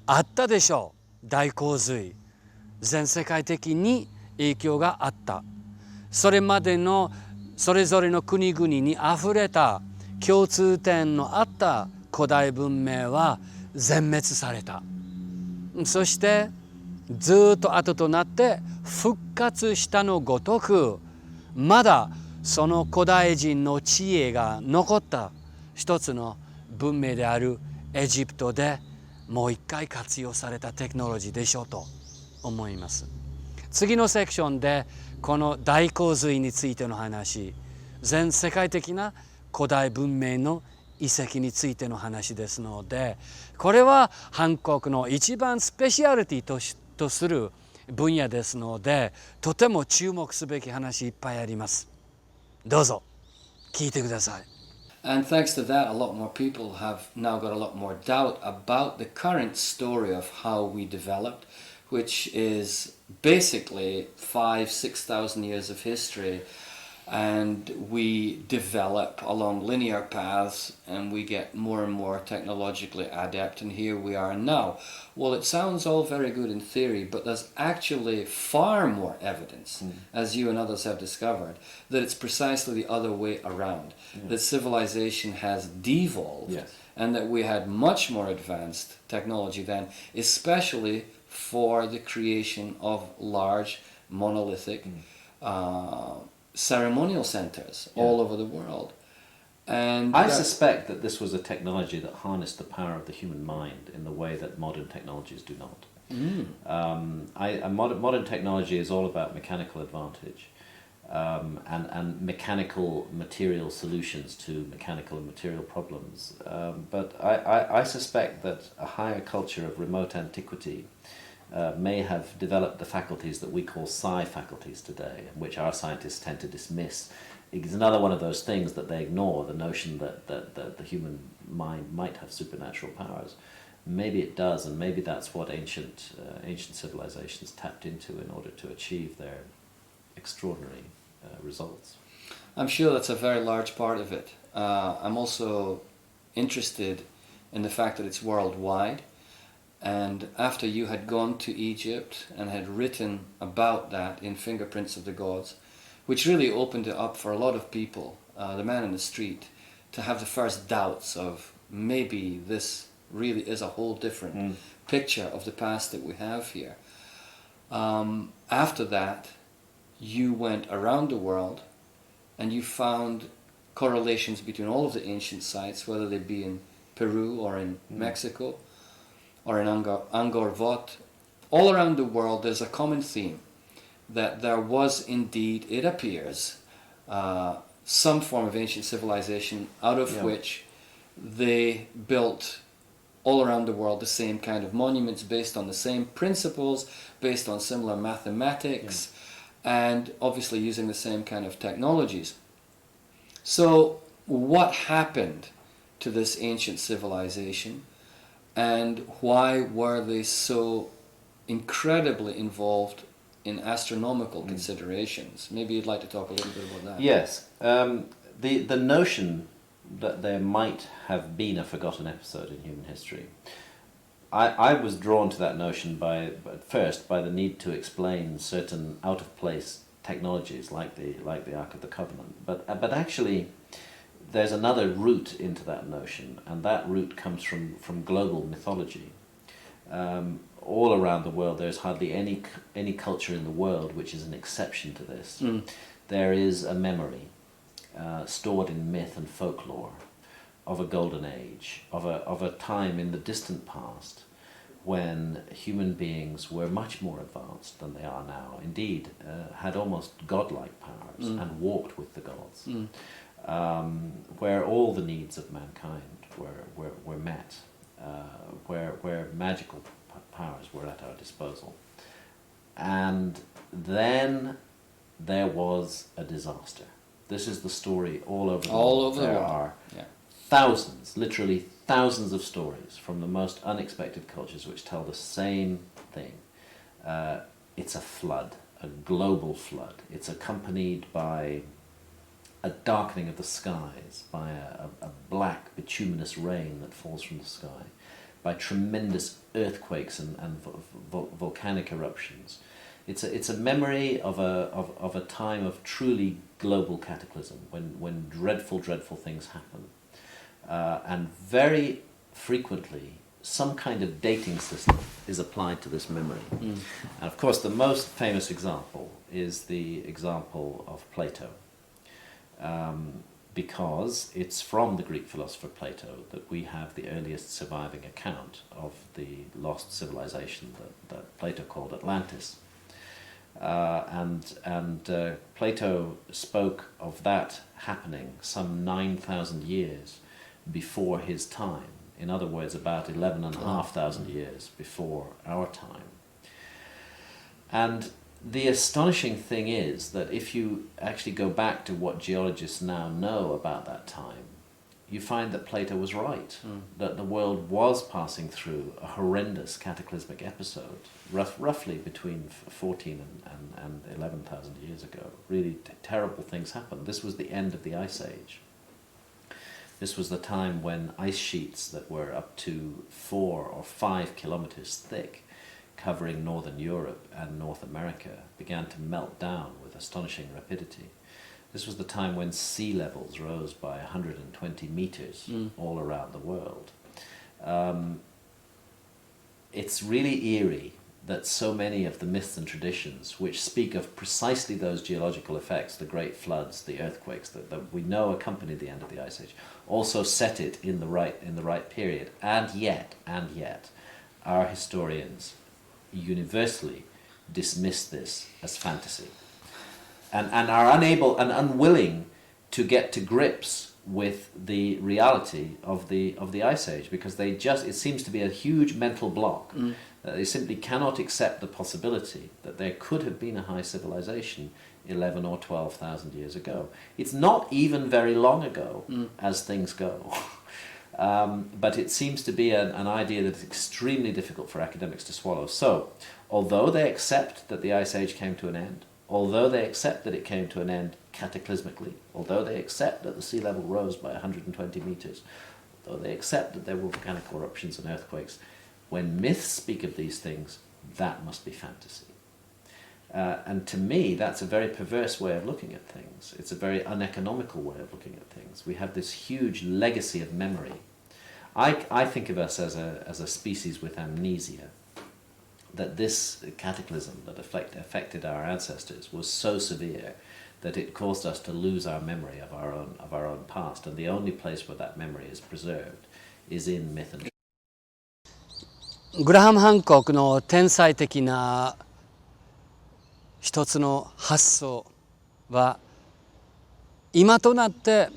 B: あったでしょう大洪水。全世界的に影響があった。それまでのそれぞれの国々にあふれた共通点のあった古代文明は全滅された。そしてずっと後となって復活したのごとくまだその古代人の知恵が残った一つの文明であるエジプトでもう一回活用されたテクノロジーでしょうと思います。次のセクションでこの大洪水についての話、全世界的な古代文明の遺跡についての話ですので、これはハンコックの一番スペシャリティとする分野ですので、とても注目すべき話いっぱいあります。どうぞ聞いてください。
D: And thanks to that, a lot more people have now got a lot more doubt about the current story of how we developed, which is basically 5,000-6,000 years of history. And we develop along linear paths and we get more and more technologically adept, and here we are now. Well, it sounds all very good in theory, but there's actually far more evidence, as you and others have discovered, that it's precisely the other way around, that civilization has devolved, and that we had much more advanced technology then, especially for the creation of large monolithic ceremonial centers all over the world. And
C: I suspect that this was a technology that harnessed the power of the human mind in the way that modern technologies do not. Modern technology is all about mechanical advantage and mechanical material solutions to mechanical and material problems. But I suspect that a higher culture of remote antiquity may have developed the faculties that we call psi faculties today, which our scientists tend to dismiss. It's another one of those things that they ignore, the notion that the human mind might have supernatural powers. Maybe it does, and maybe that's what ancient civilizations tapped into in order to achieve their extraordinary results.
D: I'm sure that's a very large part of it. I'm also interested in the fact that it's worldwide. And after you had gone to Egypt and had written about that in Fingerprints of the Gods, which really opened it up for a lot of people, the man in the street, to have the first doubts of maybe this really is a whole different picture of the past that we have here. After that, you went around the world and you found correlations between all of the ancient sites, whether they be in Peru or in Mexico or in Angkor Wat. All around the world there's a common theme that there was indeed, it appears, some form of ancient civilization out of which they built all around the world the same kind of monuments based on the same principles, based on similar mathematics, and obviously using the same kind of technologies. So what happened to this ancient civilization, and why were they so incredibly involved in astronomical considerations? Maybe you'd like to talk a little bit about that.
C: Yes. The notion that there might have been a forgotten episode in human history, I was drawn to that notion first by the need to explain certain out-of-place technologies like the Ark of the Covenant. But actually, there's another route into that notion, and that route comes from global mythology. All around the world, there's hardly any culture in the world which is an exception to this. There is a memory stored in myth and folklore of a golden age, of a time in the distant past when human beings were much more advanced than they are now. Indeed, had almost godlike powers and walked with the gods, where all the needs of mankind were met, where magical powers were at our disposal. And then there was a disaster. This is the story all over the world. There are thousands, literally thousands of stories from the most unexpected cultures which tell the same thing. It's a flood, a global flood. It's accompanied by a darkening of the skies, by a black bituminous rain that falls from the sky, by tremendous earthquakes and volcanic eruptions. It's a memory of a time of truly global cataclysm when dreadful things happen, and very frequently some kind of dating system is applied to this memory. And of course, the most famous example is the example of Plato. Because it's from the Greek philosopher Plato that we have the earliest surviving account of the lost civilization that Plato called Atlantis. And Plato spoke of that happening some 9,000 years before his time. In other words, about 11,500 years before our time. And the astonishing thing is that if you actually go back to what geologists now know about that time, you find that Plato was right, that the world was passing through a horrendous cataclysmic episode, roughly between 14 and 11,000 years ago. Really terrible things happened. This was the end of the Ice Age. This was the time when ice sheets that were up to 4 or 5 kilometers thick, covering northern Europe and North America, began to melt down with astonishing rapidity. This was the time when sea levels rose by 120 meters all around the world. It's really eerie that so many of the myths and traditions which speak of precisely those geological effects, the great floods, the earthquakes that we know accompanied the end of the Ice Age, also set it in the right period. And yet, our historians universally dismiss this as fantasy, and are unable and unwilling to get to grips with the reality of the Ice Age, because it seems to be a huge mental block. They simply cannot accept the possibility that there could have been a high civilization 11 or 12,000 years ago. It's not even very long ago, as things go. But it seems to be an idea that is extremely difficult for academics to swallow. So, although they accept that the Ice Age came to an end, although they accept that it came to an end cataclysmically, although they accept that the sea level rose by 120 meters, although they accept that there were volcanic eruptions and earthquakes, when myths speak of these things, that must be fantasy. And to me, that's a very perverse way of looking at things. It's a very uneconomical way of looking at things. We have this huge legacy of memory. I think of us as a species with amnesia, that this cataclysm that affected our ancestors was so severe that it caused us to lose our memory of our own past, and the only place where that memory is preserved is in myth and.
B: グラハム・ハンコックの天才的な一つの発想は今となって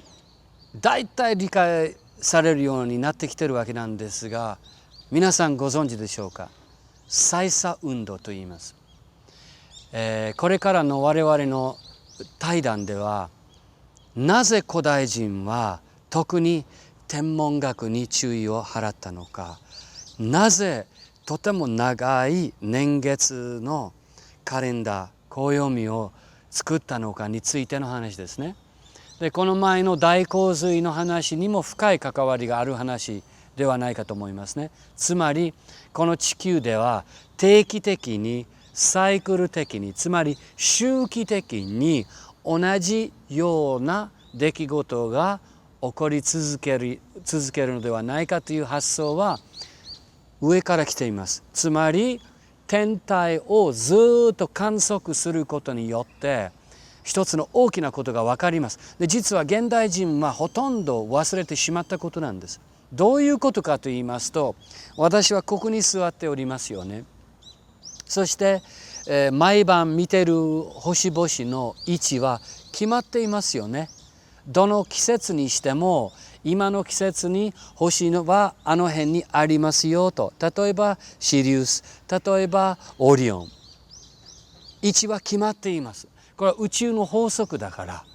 B: 大体理解されるようになってきてるわけなんですが、皆さんご存知でしょうか。再査運動と言います。これからの我々の対談では、なぜ古代人は特に天文学に注意を払ったのか、なぜとても長い年月のカレンダー、暦を作ったのかについての話ですね。で、この前の大洪水の話にも深い関わりがある話ではないかと思いますね。つまりこの地球では定期的にサイクル的に、つまり周期的に同じような出来事が起こり続けるのではないかという発想は上から来ています。つまり天体をずっと観測することによって一つの大きなことが分かります。で、実は現代人はほとんど忘れてしまったことなんです。どういうことかと言いますと、私はここに座っておりますよね。そして、毎晩見てる星々の位置は決まっていますよね。どの季節にしても今の季節に星はあの辺にありますよと。例えばシリウス、例えばオリオン、位置は決まっています。これは宇宙の法則だから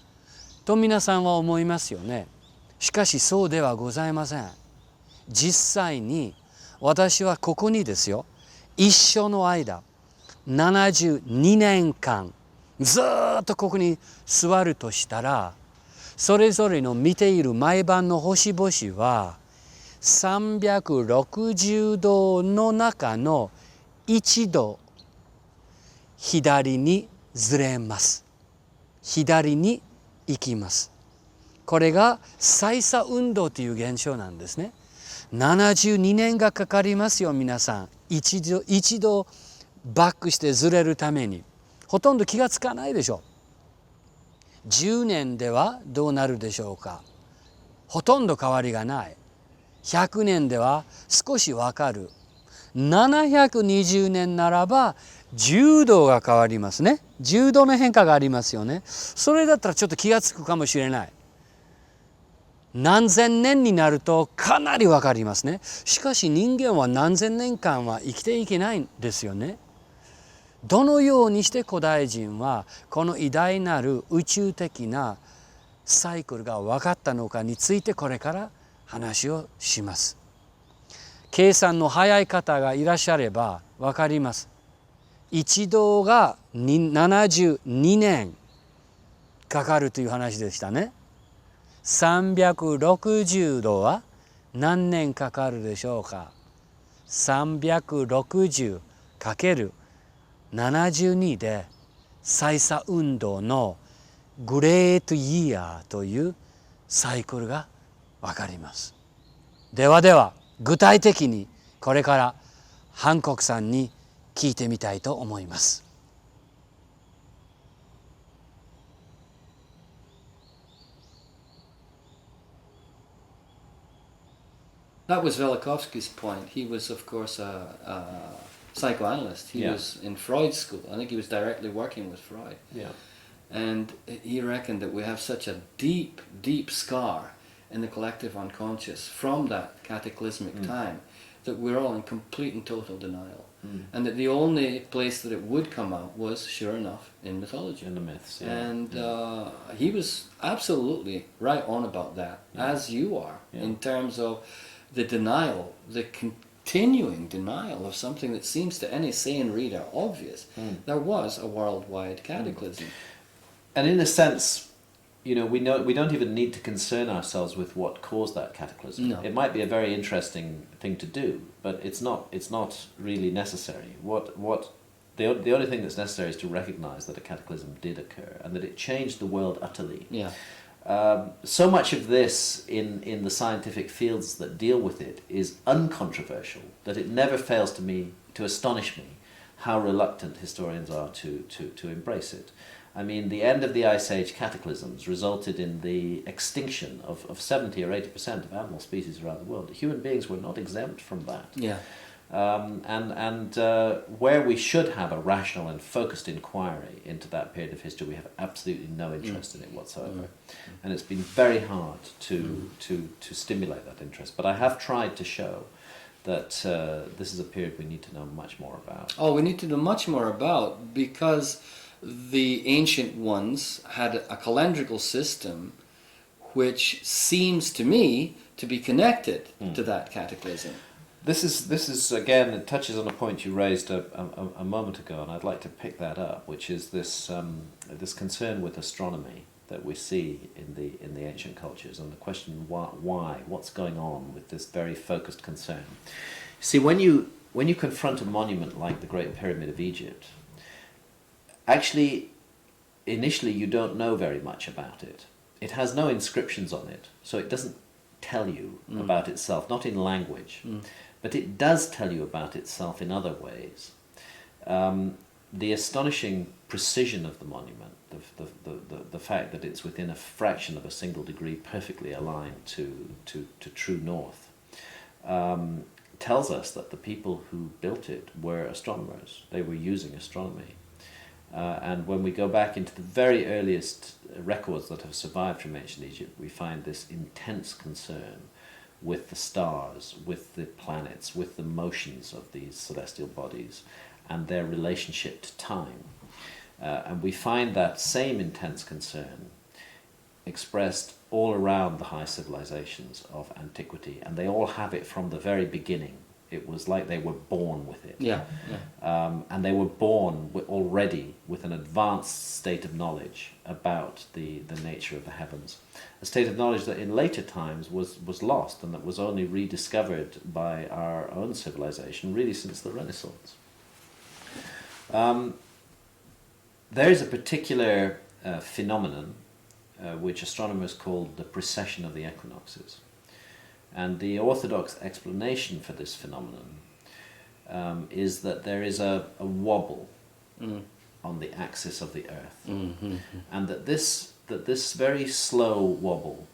B: と皆さんは思いますよね。しかしそうではございません。実際に私はここにですよ、一生の間72年間ずっとここに座るとしたら、それぞれの見ている毎晩の星々は360度の中の1度左にずれます。左に行きます。これが再査運動という現象なんですね。72年がかかりますよ、皆さん。一度バックしてずれるために。ほとんど気がつかないでしょう。10年ではどうなるでしょうか。ほとんど変わりがない。100年では少しわかる。720年ならば10度が変わりますね。10度の変化がありますよね。それだったらちょっと気がつくかもしれない。何千年になるとかなりわかりますね。しかし人間は何千年間は生きていけないんですよね。どのようにして古代人はこの偉大なる宇宙的なサイクルが分かったのかについてこれから話をします。計算の早い方がいらっしゃれば分かります。一度が72年かかるという話でしたね。360度は何年かかるでしょうか。360かける72で再査運動のグレートイヤーというサイクルが分かります。では具体的にこれからハンコックさんに聞いてみたいと思います。
D: That was Velikovsky's point. He was, of course, a psychoanalyst. He was in Freud's school. I think he was directly working with Freud.
C: Yeah.
D: And he reckoned that we have such a deep, deep scar in the collective unconscious from that cataclysmic time that we're all in complete and total denial. And that the only place that it would come out was, sure enough, in mythology.
C: In the myths, yeah.
D: And he was absolutely right on about that, as you are, in terms of the denial, the continuing denial of something that seems to any sane reader obvious. There was a worldwide cataclysm.
C: And in a sense, we don't even need to concern ourselves with what caused that cataclysm.
D: No.
C: It might be a very interesting thing to do, but it's not really necessary. The only thing that's necessary is to recognize that a cataclysm did occur and that it changed the world utterly.
D: Yeah.
C: So much of this in the scientific fields that deal with it is uncontroversial that it never fails to astonish me how reluctant historians are to embrace it. I mean, the end of the Ice Age cataclysms resulted in the extinction of 70 or 80% of animal species around the world. Human beings were not exempt from that.
D: Yeah.
C: Where we should have a rational and focused inquiry into that period of history, we have absolutely no interest in it whatsoever. And it's been very hard to stimulate that interest. But I have tried to show that this is a period we need to know much more about.
D: Oh, we need to know much more about, because the ancient ones had a calendrical system which seems to me to be connected to that cataclysm.
C: This is again, it touches on a point you raised a moment ago, and I'd like to pick that up, which is this this concern with astronomy that we see in the ancient cultures, and the question why, what's going on with this very focused concern. See, when you confront a monument like the Great Pyramid of Egypt, actually, initially you don't know very much about it. It has no inscriptions on it, so it doesn't tell you about itself, not in language. But it does tell you about itself in other ways. The astonishing precision of the monument, the fact that it's within a fraction of a single degree perfectly aligned to true north, tells us that the people who built it were astronomers. They were using astronomy. And when we go back into the very earliest records that have survived from ancient Egypt, we find this intense concern with the stars, with the planets, with the motions of these celestial bodies and their relationship to time. And we find that same intense concern expressed all around the high civilizations of antiquity, and they all have it from the very beginning. It was like they were born with it. And they were born already with an advanced state of knowledge about the nature of the heavens. A state of knowledge that in later times was lost, and that was only rediscovered by our own civilization really since the Renaissance. There is a particular phenomenon which astronomers call the precession of the equinoxes. And the orthodox explanation for this phenomenon is that there is a wobble on the axis of the Earth, and that this very slow wobble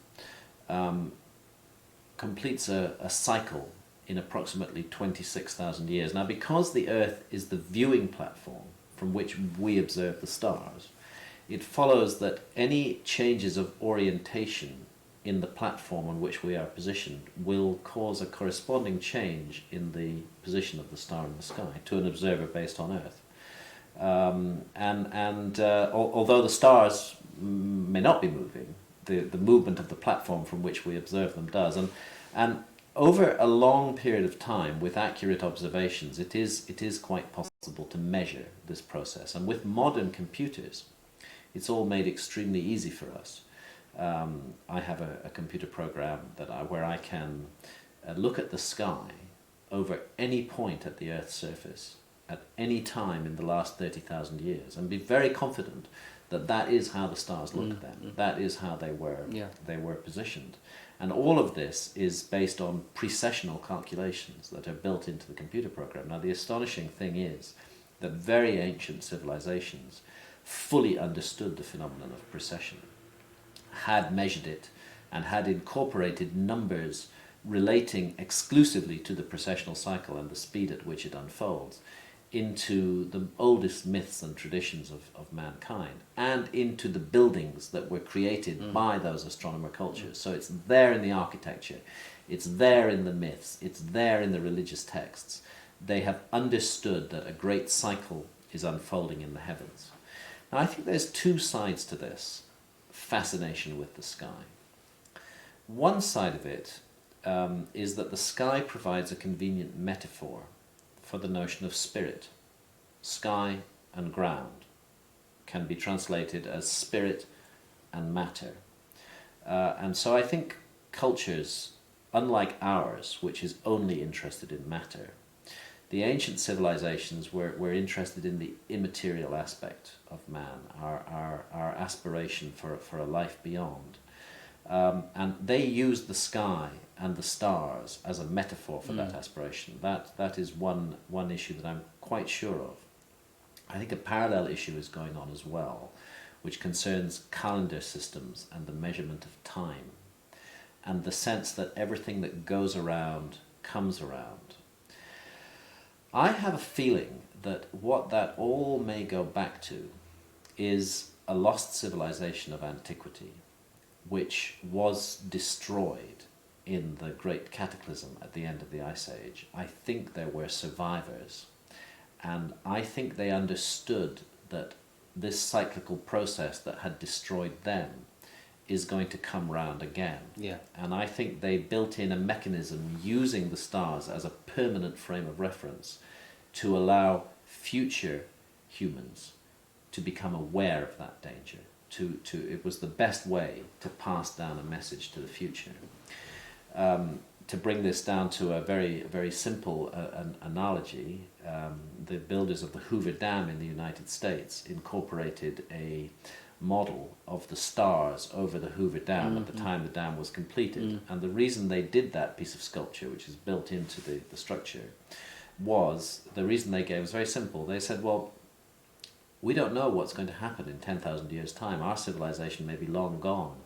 C: completes a cycle in approximately 26,000 years. Now, because the Earth is the viewing platform from which we observe the stars, it follows that any changes of orientation in the platform on which we are positioned will cause a corresponding change in the position of the star in the sky to an observer based on Earth. Although the stars may not be moving, the movement of the platform from which we observe them does. And over a long period of time, with accurate observations, it is quite possible to measure this process. And with modern computers, it's all made extremely easy for us. I have a computer program where I can look at the sky over any point at the Earth's surface at any time in the last 30,000 years and be very confident that that is how the stars looked then. That is how they were positioned. And all of this is based on precessional calculations that are built into the computer program. Now, the astonishing thing is that very ancient civilizations fully understood the phenomenon of precession, had measured it, and had incorporated numbers relating exclusively to the precessional cycle and the speed at which it unfolds into the oldest myths and traditions of mankind, and into the buildings that were created by those astronomer cultures. So it's there in the architecture, it's there in the myths, it's there in the religious texts. They have understood that a great cycle is unfolding in the heavens. Now, I think there's two sides to this fascination with the sky. One side of it is that the sky provides a convenient metaphor for the notion of spirit. Sky and ground can be translated as spirit and matter. And so I think cultures, unlike ours, which is only interested in matter, the ancient civilizations were interested in the immaterial aspect of man, our aspiration for a life beyond. And they used the sky and the stars as a metaphor for that aspiration. That is one issue that I'm quite sure of. I think a parallel issue is going on as well, which concerns calendar systems and the measurement of time, and the sense that everything that goes around comes around. I have a feeling that what that all may go back to is a lost civilization of antiquity, which was destroyed in the great cataclysm at the end of the Ice Age. I think there were survivors, and I think they understood that this cyclical process that had destroyed them is going to come round again.
D: Yeah.
C: And I think they built in a mechanism using the stars as a permanent frame of reference to allow future humans to become aware of that danger. It was the best way to pass down a message to the future. To bring this down to a very simple analogy, the builders of the Hoover Dam in the United States incorporated a model of the stars over the Hoover Dam at the time the dam was completed. And the reason they did that piece of sculpture, which is built into the structure, the reason they gave was very simple. They said, well, we don't know what's going to happen in 10,000 years' time. Our civilization may be long gone.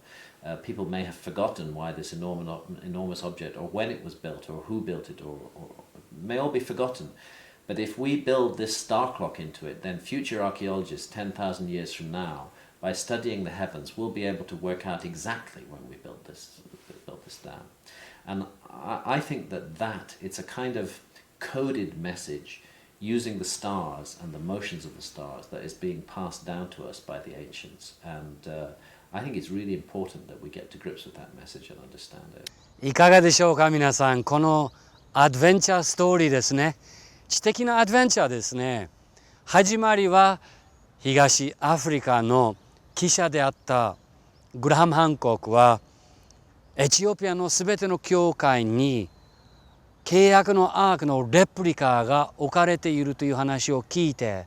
C: People may have forgotten why this enormous object, or when it was built, or who built it, or may all be forgotten. But if we build this star clock into it, then future archaeologists 10,000 years from now, by studying the heavens, will be able to work out exactly when we built this dam. And I think that it's a kind of coded message using the stars and the motions of the stars that is being passed down to us by the ancients. And I think it's really important that we get to grips with that message and understand it.
B: いかがでしょうか皆さん。このアドベンチャーストーリーですね。知的なアドベンチャーですね。始まりは東アフリカの記者であったグラハム・ハンコックはエチオピアのすべての教会に契約のアークのレプリカが置かれているという話を聞いて、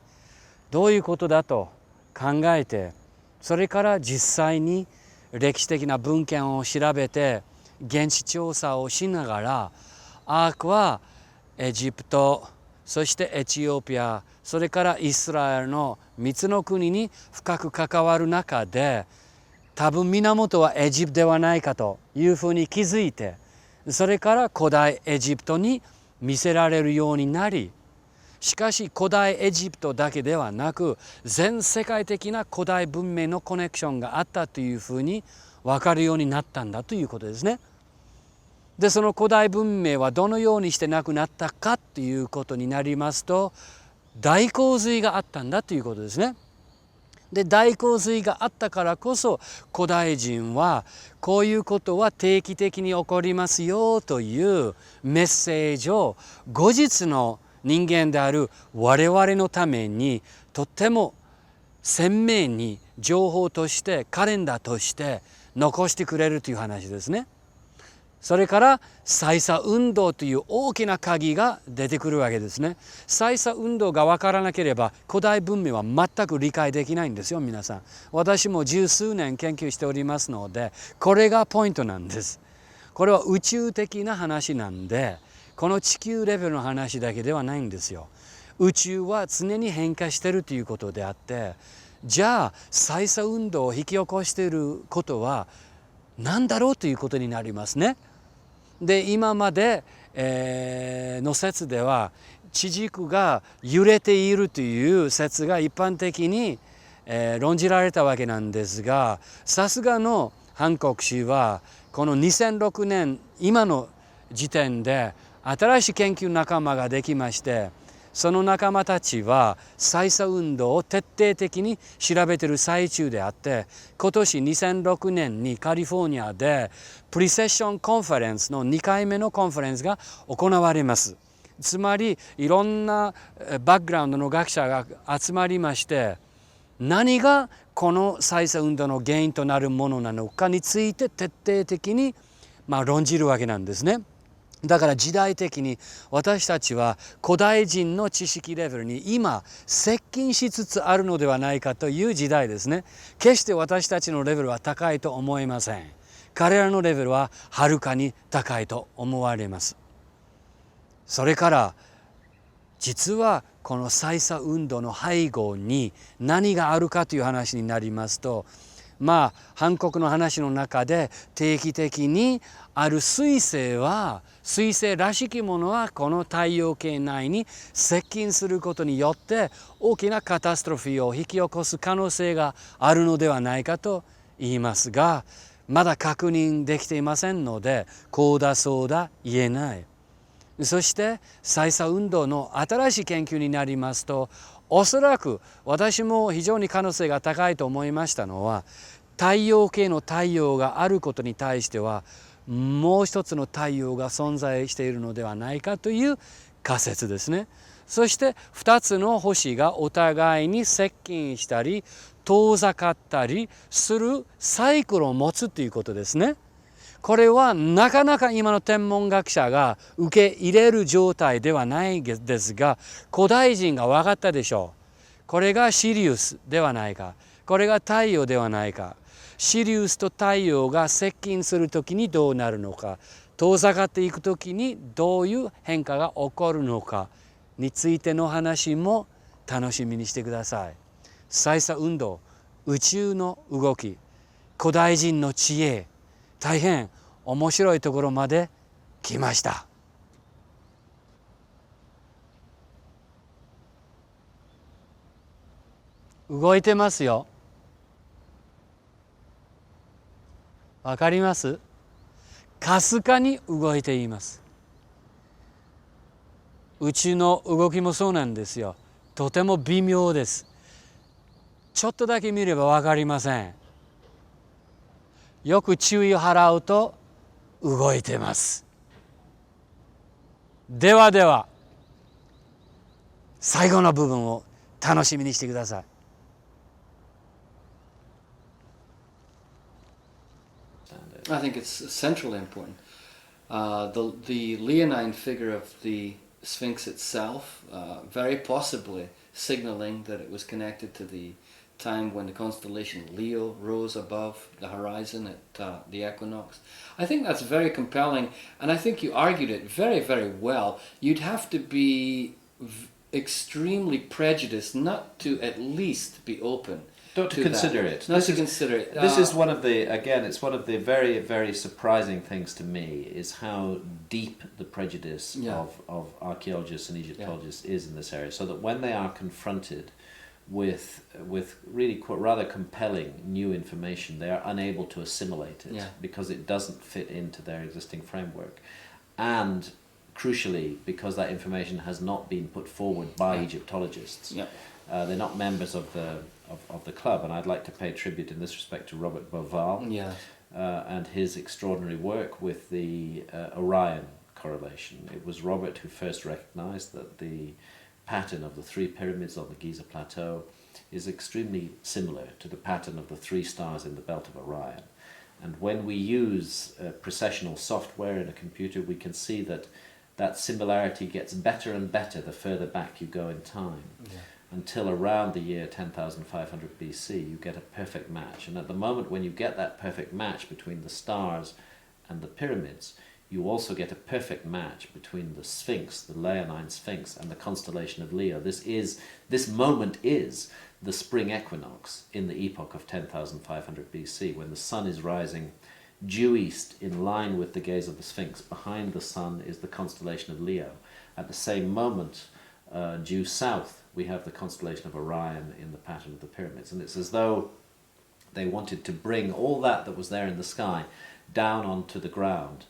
B: どういうことだと考えて、それから実際に歴史的な文献を調べて現地調査をしながら、アークはエジプト、そしてエチオピア、それからイスラエルの3つの国に深く関わる中で、多分源はエジプトではないかというふうに気づいて、それから古代エジプトに見せられるようになり、しかし古代エジプトだけではなく全世界的な古代文明のコネクションがあったというふうに分かるようになったんだということですね。でその古代文明はどのようにしてなくなったかということになりますと、大洪水があったんだということですね。で大洪水があったからこそ古代人はこういうことは定期的に起こりますよというメッセージを後日の人間である我々のためにとっても鮮明に情報としてカレンダーとして残してくれるという話ですね。それから再差運動という大きな鍵が出てくるわけですね。再差運動が分からなければ古代文明は全く理解できないんですよ皆さん。私も十数年研究しておりますので、これがポイントなんです。これは宇宙的な話なんで、この地球レベルの話だけではないんですよ。宇宙は常に変化しているということであって、じゃあ再差運動を引き起こしていることは何だろうということになりますね。で今まで、の説では地軸が揺れているという説が一般的に、論じられたわけなんですが、さすがのハンコック氏はこの2006年今の時点で新しい研究仲間ができまして、その仲間たちは再差運動を徹底的に調べている最中であって、今年2006年にカリフォルニアでプリセッションコンファレンスの2回目のコンファレンスが行われます。つまりいろんなバックグラウンドの学者が集まりまして、何がこの再差運動の原因となるものなのかについて徹底的に論じるわけなんですね。だから時代的に私たちは古代人の知識レベルに今接近しつつあるのではないかという時代ですね。決して私たちのレベルは高いと思いません。彼らのレベルははるかに高いと思われます。それから実はこの再差運動の背後に何があるかという話になりますと、ハンコックの話の中で定期的にある彗星らしきものはこの太陽系内に接近することによって大きなカタストロフィーを引き起こす可能性があるのではないかと言いますが、まだ確認できていませんので、こうだそうだ言えない。そして再差運動の新しい研究になりますと、おそらく私も非常に可能性が高いと思いましたのは、太陽系の太陽があることに対してはもう一つの太陽が存在しているのではないかという仮説ですね。そして2つの星がお互いに接近したり遠ざかったりするサイクルを持つということですね。これはなかなか今の天文学者が受け入れる状態ではないですが、古代人が分かったでしょう。これがシリウスではないか、これが太陽ではないか。シリウスと太陽が接近するときにどうなるのか、遠ざかっていくときにどういう変化が起こるのかについての話も楽しみにしてください。再差運動、宇宙の動き、古代人の知恵、大変面白いところまで来ました。動いてますよ。わかります？かすかに動いています。宇宙の動きもそうなんですよ。とても微妙です。ちょっとだけ見ればわかりません。よく注意を払うと動いてます。では最後の部分を楽しみにしてください。
D: I think it's centrally important. The leonine figure of the Sphinx itself, very possibly signaling that it was connected to the time when the constellation Leo rose above the horizon at the equinox. I think that's very compelling, and I think you argued it very, very well. You'd have to be extremely prejudiced not to at least be open.
C: Not to consider it.
D: Not to consider it.
C: This is one of the, again, it's one of the very, very surprising things to me is how deep the prejudice of archaeologists and Egyptologists is in this area, so that when they are confronted with really rather compelling new information, they are unable to assimilate it because it doesn't fit into their existing framework. And crucially, because that information has not been put forward by Egyptologists. They're not members of the club, and I'd like to pay tribute in this respect to Robert Bauval and his extraordinary work with the Orion correlation. It was Robert who first recognized that the pattern of the three pyramids on the Giza Plateau is extremely similar to the pattern of the three stars in the belt of Orion. And when we use precessional software in a computer, we can see that that similarity gets better and better the further back you go in time. Until around the year 10,500 BC, you get a perfect match. And at the moment when you get that perfect match between the stars and the pyramids, you also get a perfect match between the Sphinx, the Leonine Sphinx, and the constellation of Leo. This moment is the spring equinox in the epoch of 10,500 BC, when the sun is rising due east in line with the gaze of the Sphinx. Behind the sun is the constellation of Leo. At the same moment, due south, we have the constellation of Orion in the pattern of the pyramids. And it's as though they wanted to bring all that was there in the sky down onto the ground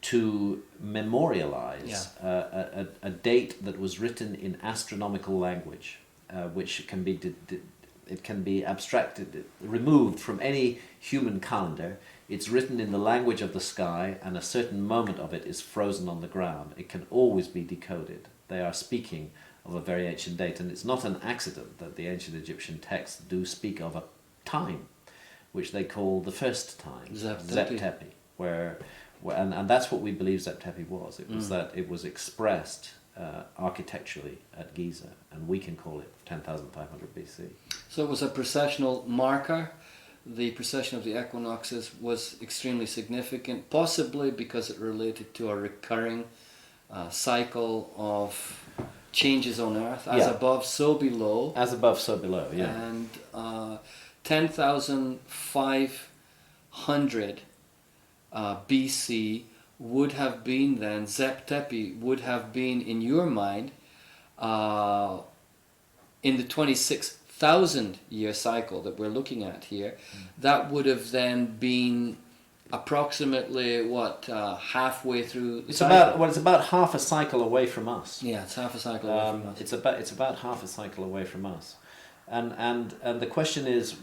C: to memorialize a date that was written in astronomical language, which can be abstracted, removed from any human calendar. It's written in the language of the sky, and a certain moment of it is frozen on the ground. It can always be decoded. They are speaking of a very ancient date, and it's not an accident that the ancient Egyptian texts do speak of a time, which they call the first time, Zep-Tepi, and that's what we believe Zep-Tepi was. It was that it was expressed architecturally at Giza, and we can call it 10,500 BC.
D: So it was a precessional marker. The precession of the equinoxes was extremely significant, possibly because it related to a recurring cycle of changes on earth, as
C: Yeah.
D: above, so below.
C: As above, so below, yeah.
D: And 10,500 BC would have been then, Zep Tepi would have been in your mind in the 26,000 year cycle that we're looking at here. That would have then been approximately halfway through the cycle.
C: It's about half a cycle away from us.
D: Yeah, it's half a cycle away from us.
C: It's about half a cycle away from us, and the question is,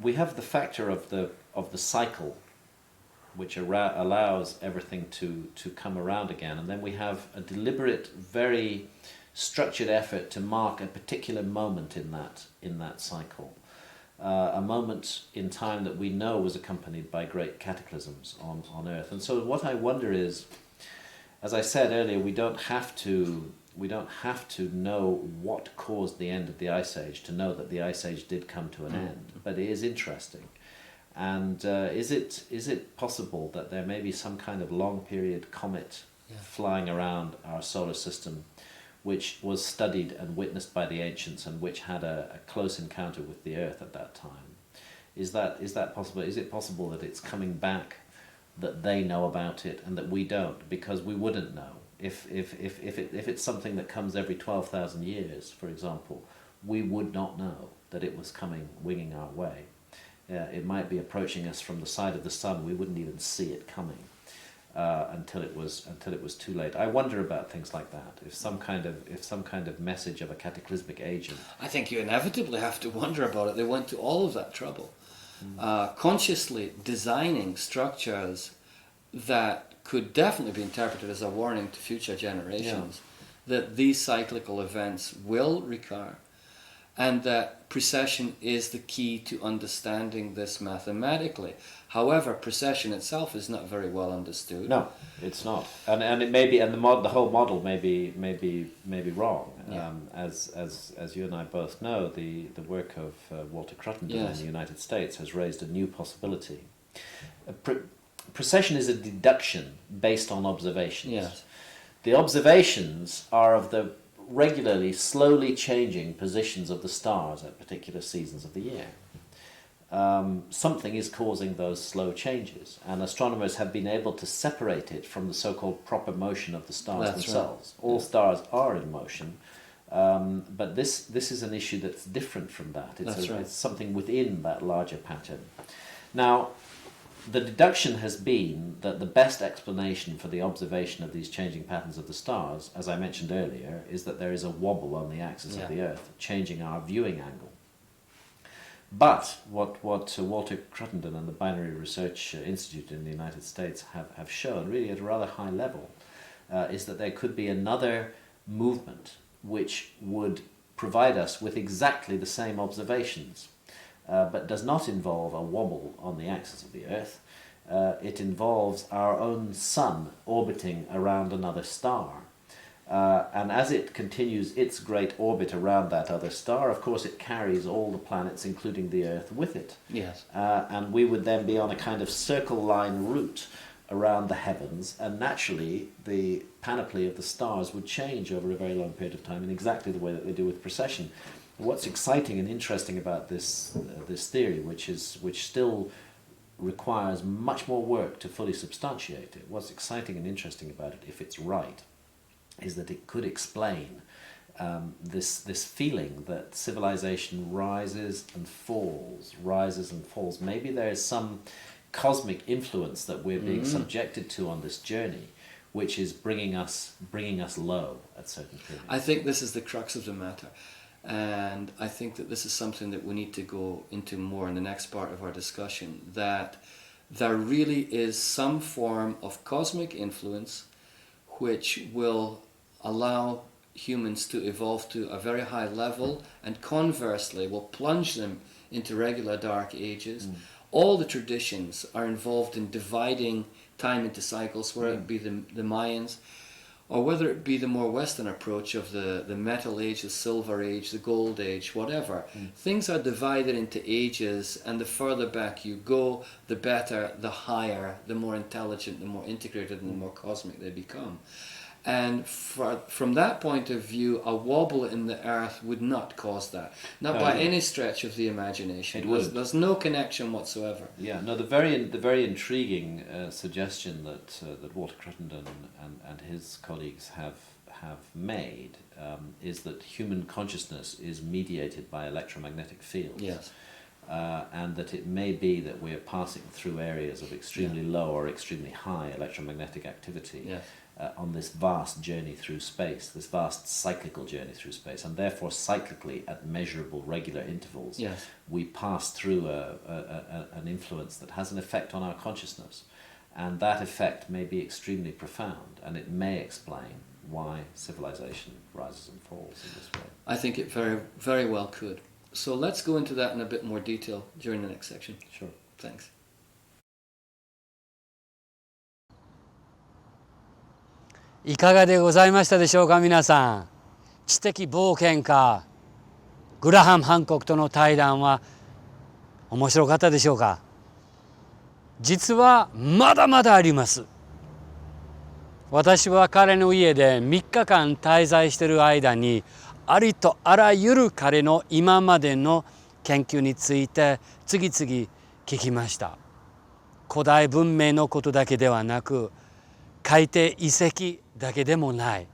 C: we have the factor of the cycle, which allows everything to come around again, and then we have a deliberate, very structured effort to mark a particular moment in that cycle. A moment in time that we know was accompanied by great cataclysms on Earth. And so what I wonder is, as I said earlier, we don't have to know what caused the end of the Ice Age to know that the Ice Age did come to an end. But it is interesting. And is it possible that there may be some kind of long period comet flying around our solar system, which was studied and witnessed by the ancients and which had a close encounter with the Earth at that time? Is that possible? Is it possible that it's coming back, that they know about it and that we don't, because we wouldn't know? If it's something that comes every 12,000 years, for example, we would not know that it was coming, winging our way. It might be approaching us from the side of the sun. We wouldn't even see it coming. Until it was too late. I wonder about things like that. If some kind of message of a cataclysmic agent.
D: I think you inevitably have to wonder about it. They went to all of that trouble, consciously designing structures that could definitely be interpreted as a warning to future generations that these cyclical events will recur, and that precession is the key to understanding this mathematically. However, precession itself is not very well understood.
C: No, it's not, and it may be, and the whole model may be wrong.
D: Yeah.
C: As you and I both know, the work of Walter Cruttenden in the United States has raised a new possibility. Precession is a deduction based on observations.
D: Yes.
C: The observations are of the regularly, slowly changing positions of the stars at particular seasons of the year. Something is causing those slow changes, and astronomers have been able to separate it from the so-called proper motion of the stars themselves. Right. All stars are in motion, but this is an issue that's different from that. It's something within that larger pattern. Now, the deduction has been that the best explanation for the observation of these changing patterns of the stars, as I mentioned earlier, is that there is a wobble on the axis of the Earth, changing our viewing angle. But what Walter Cruttenden and the Binary Research Institute in the United States have shown, really at a rather high level, is that there could be another movement which would provide us with exactly the same observations, but does not involve a wobble on the axis of the Earth. It involves our own sun orbiting around another star. And as it continues its great orbit around that other star, of course it carries all the planets, including the Earth, with it.
D: Yes.
C: And we would then be on a kind of circle line route around the heavens, and naturally the panoply of the stars would change over a very long period of time in exactly the way that they do with precession. What's exciting and interesting about this theory, which still requires much more work to fully substantiate it, what's exciting and interesting about it, if it's right, is that it could explain this feeling that civilization rises and falls. Maybe there is some cosmic influence that we're being subjected to on this journey, which is bringing us low at certain periods.
D: I think this is the crux of the matter, and I think that this is something that we need to go into more in the next part of our discussion, that there really is some form of cosmic influence which will allow humans to evolve to a very high level, and conversely will plunge them into regular dark ages. All the traditions are involved in dividing time into cycles, whether it be the Mayans, or whether it be the more Western approach of the Metal Age, the Silver Age, the Gold Age, whatever. Things are divided into ages, and the further back you go, the better, the higher, the more intelligent, the more integrated, and the more cosmic they become. And from that point of view, a wobble in the earth would not cause that. Not by any stretch of the imagination. There's no connection whatsoever.
C: Yeah, no, the very intriguing suggestion that Walter Crittenden and his colleagues have made is that human consciousness is mediated by electromagnetic fields.
D: Yes.
C: And that it may be that we're passing through areas of extremely low or extremely high electromagnetic activity.
D: Yes.
C: On this vast journey through space, this vast cyclical journey through space, and therefore cyclically at measurable regular intervals,
D: Yes.
C: we pass through an influence that has an effect on our consciousness, and that effect may be extremely profound, and it may explain why civilization rises and falls in this way.
D: I think it very, very well could. So let's go into that in a bit more detail during the next section.
C: Sure.
D: Thanks.
B: いかがでございましたでしょうか、皆さん。知的冒険家グラハム・ハンコックとの対談は面白かったでしょうか。実はまだまだあります。私は彼の家で3日間滞在している間にありとあらゆる彼の今までの研究について次々聞きました。古代文明のことだけではなく、海底遺跡だけでもない、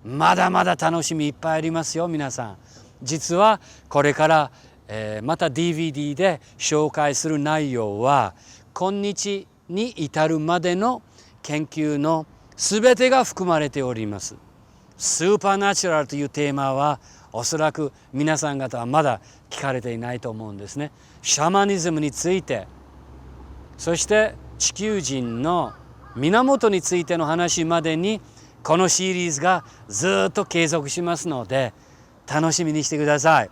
B: まだまだ楽しみいっぱいありますよ、皆さん。実はこれから、また DVD で紹介する内容は今日に至るまでの研究のすべてが含まれております。スーパーナチュラルというテーマはおそらく皆さん方はまだ聞かれていないと思うんですね。シャマニズムについて、そして地球人の源についての話までにこのシリーズがずっと継続しますので楽しみにしてください。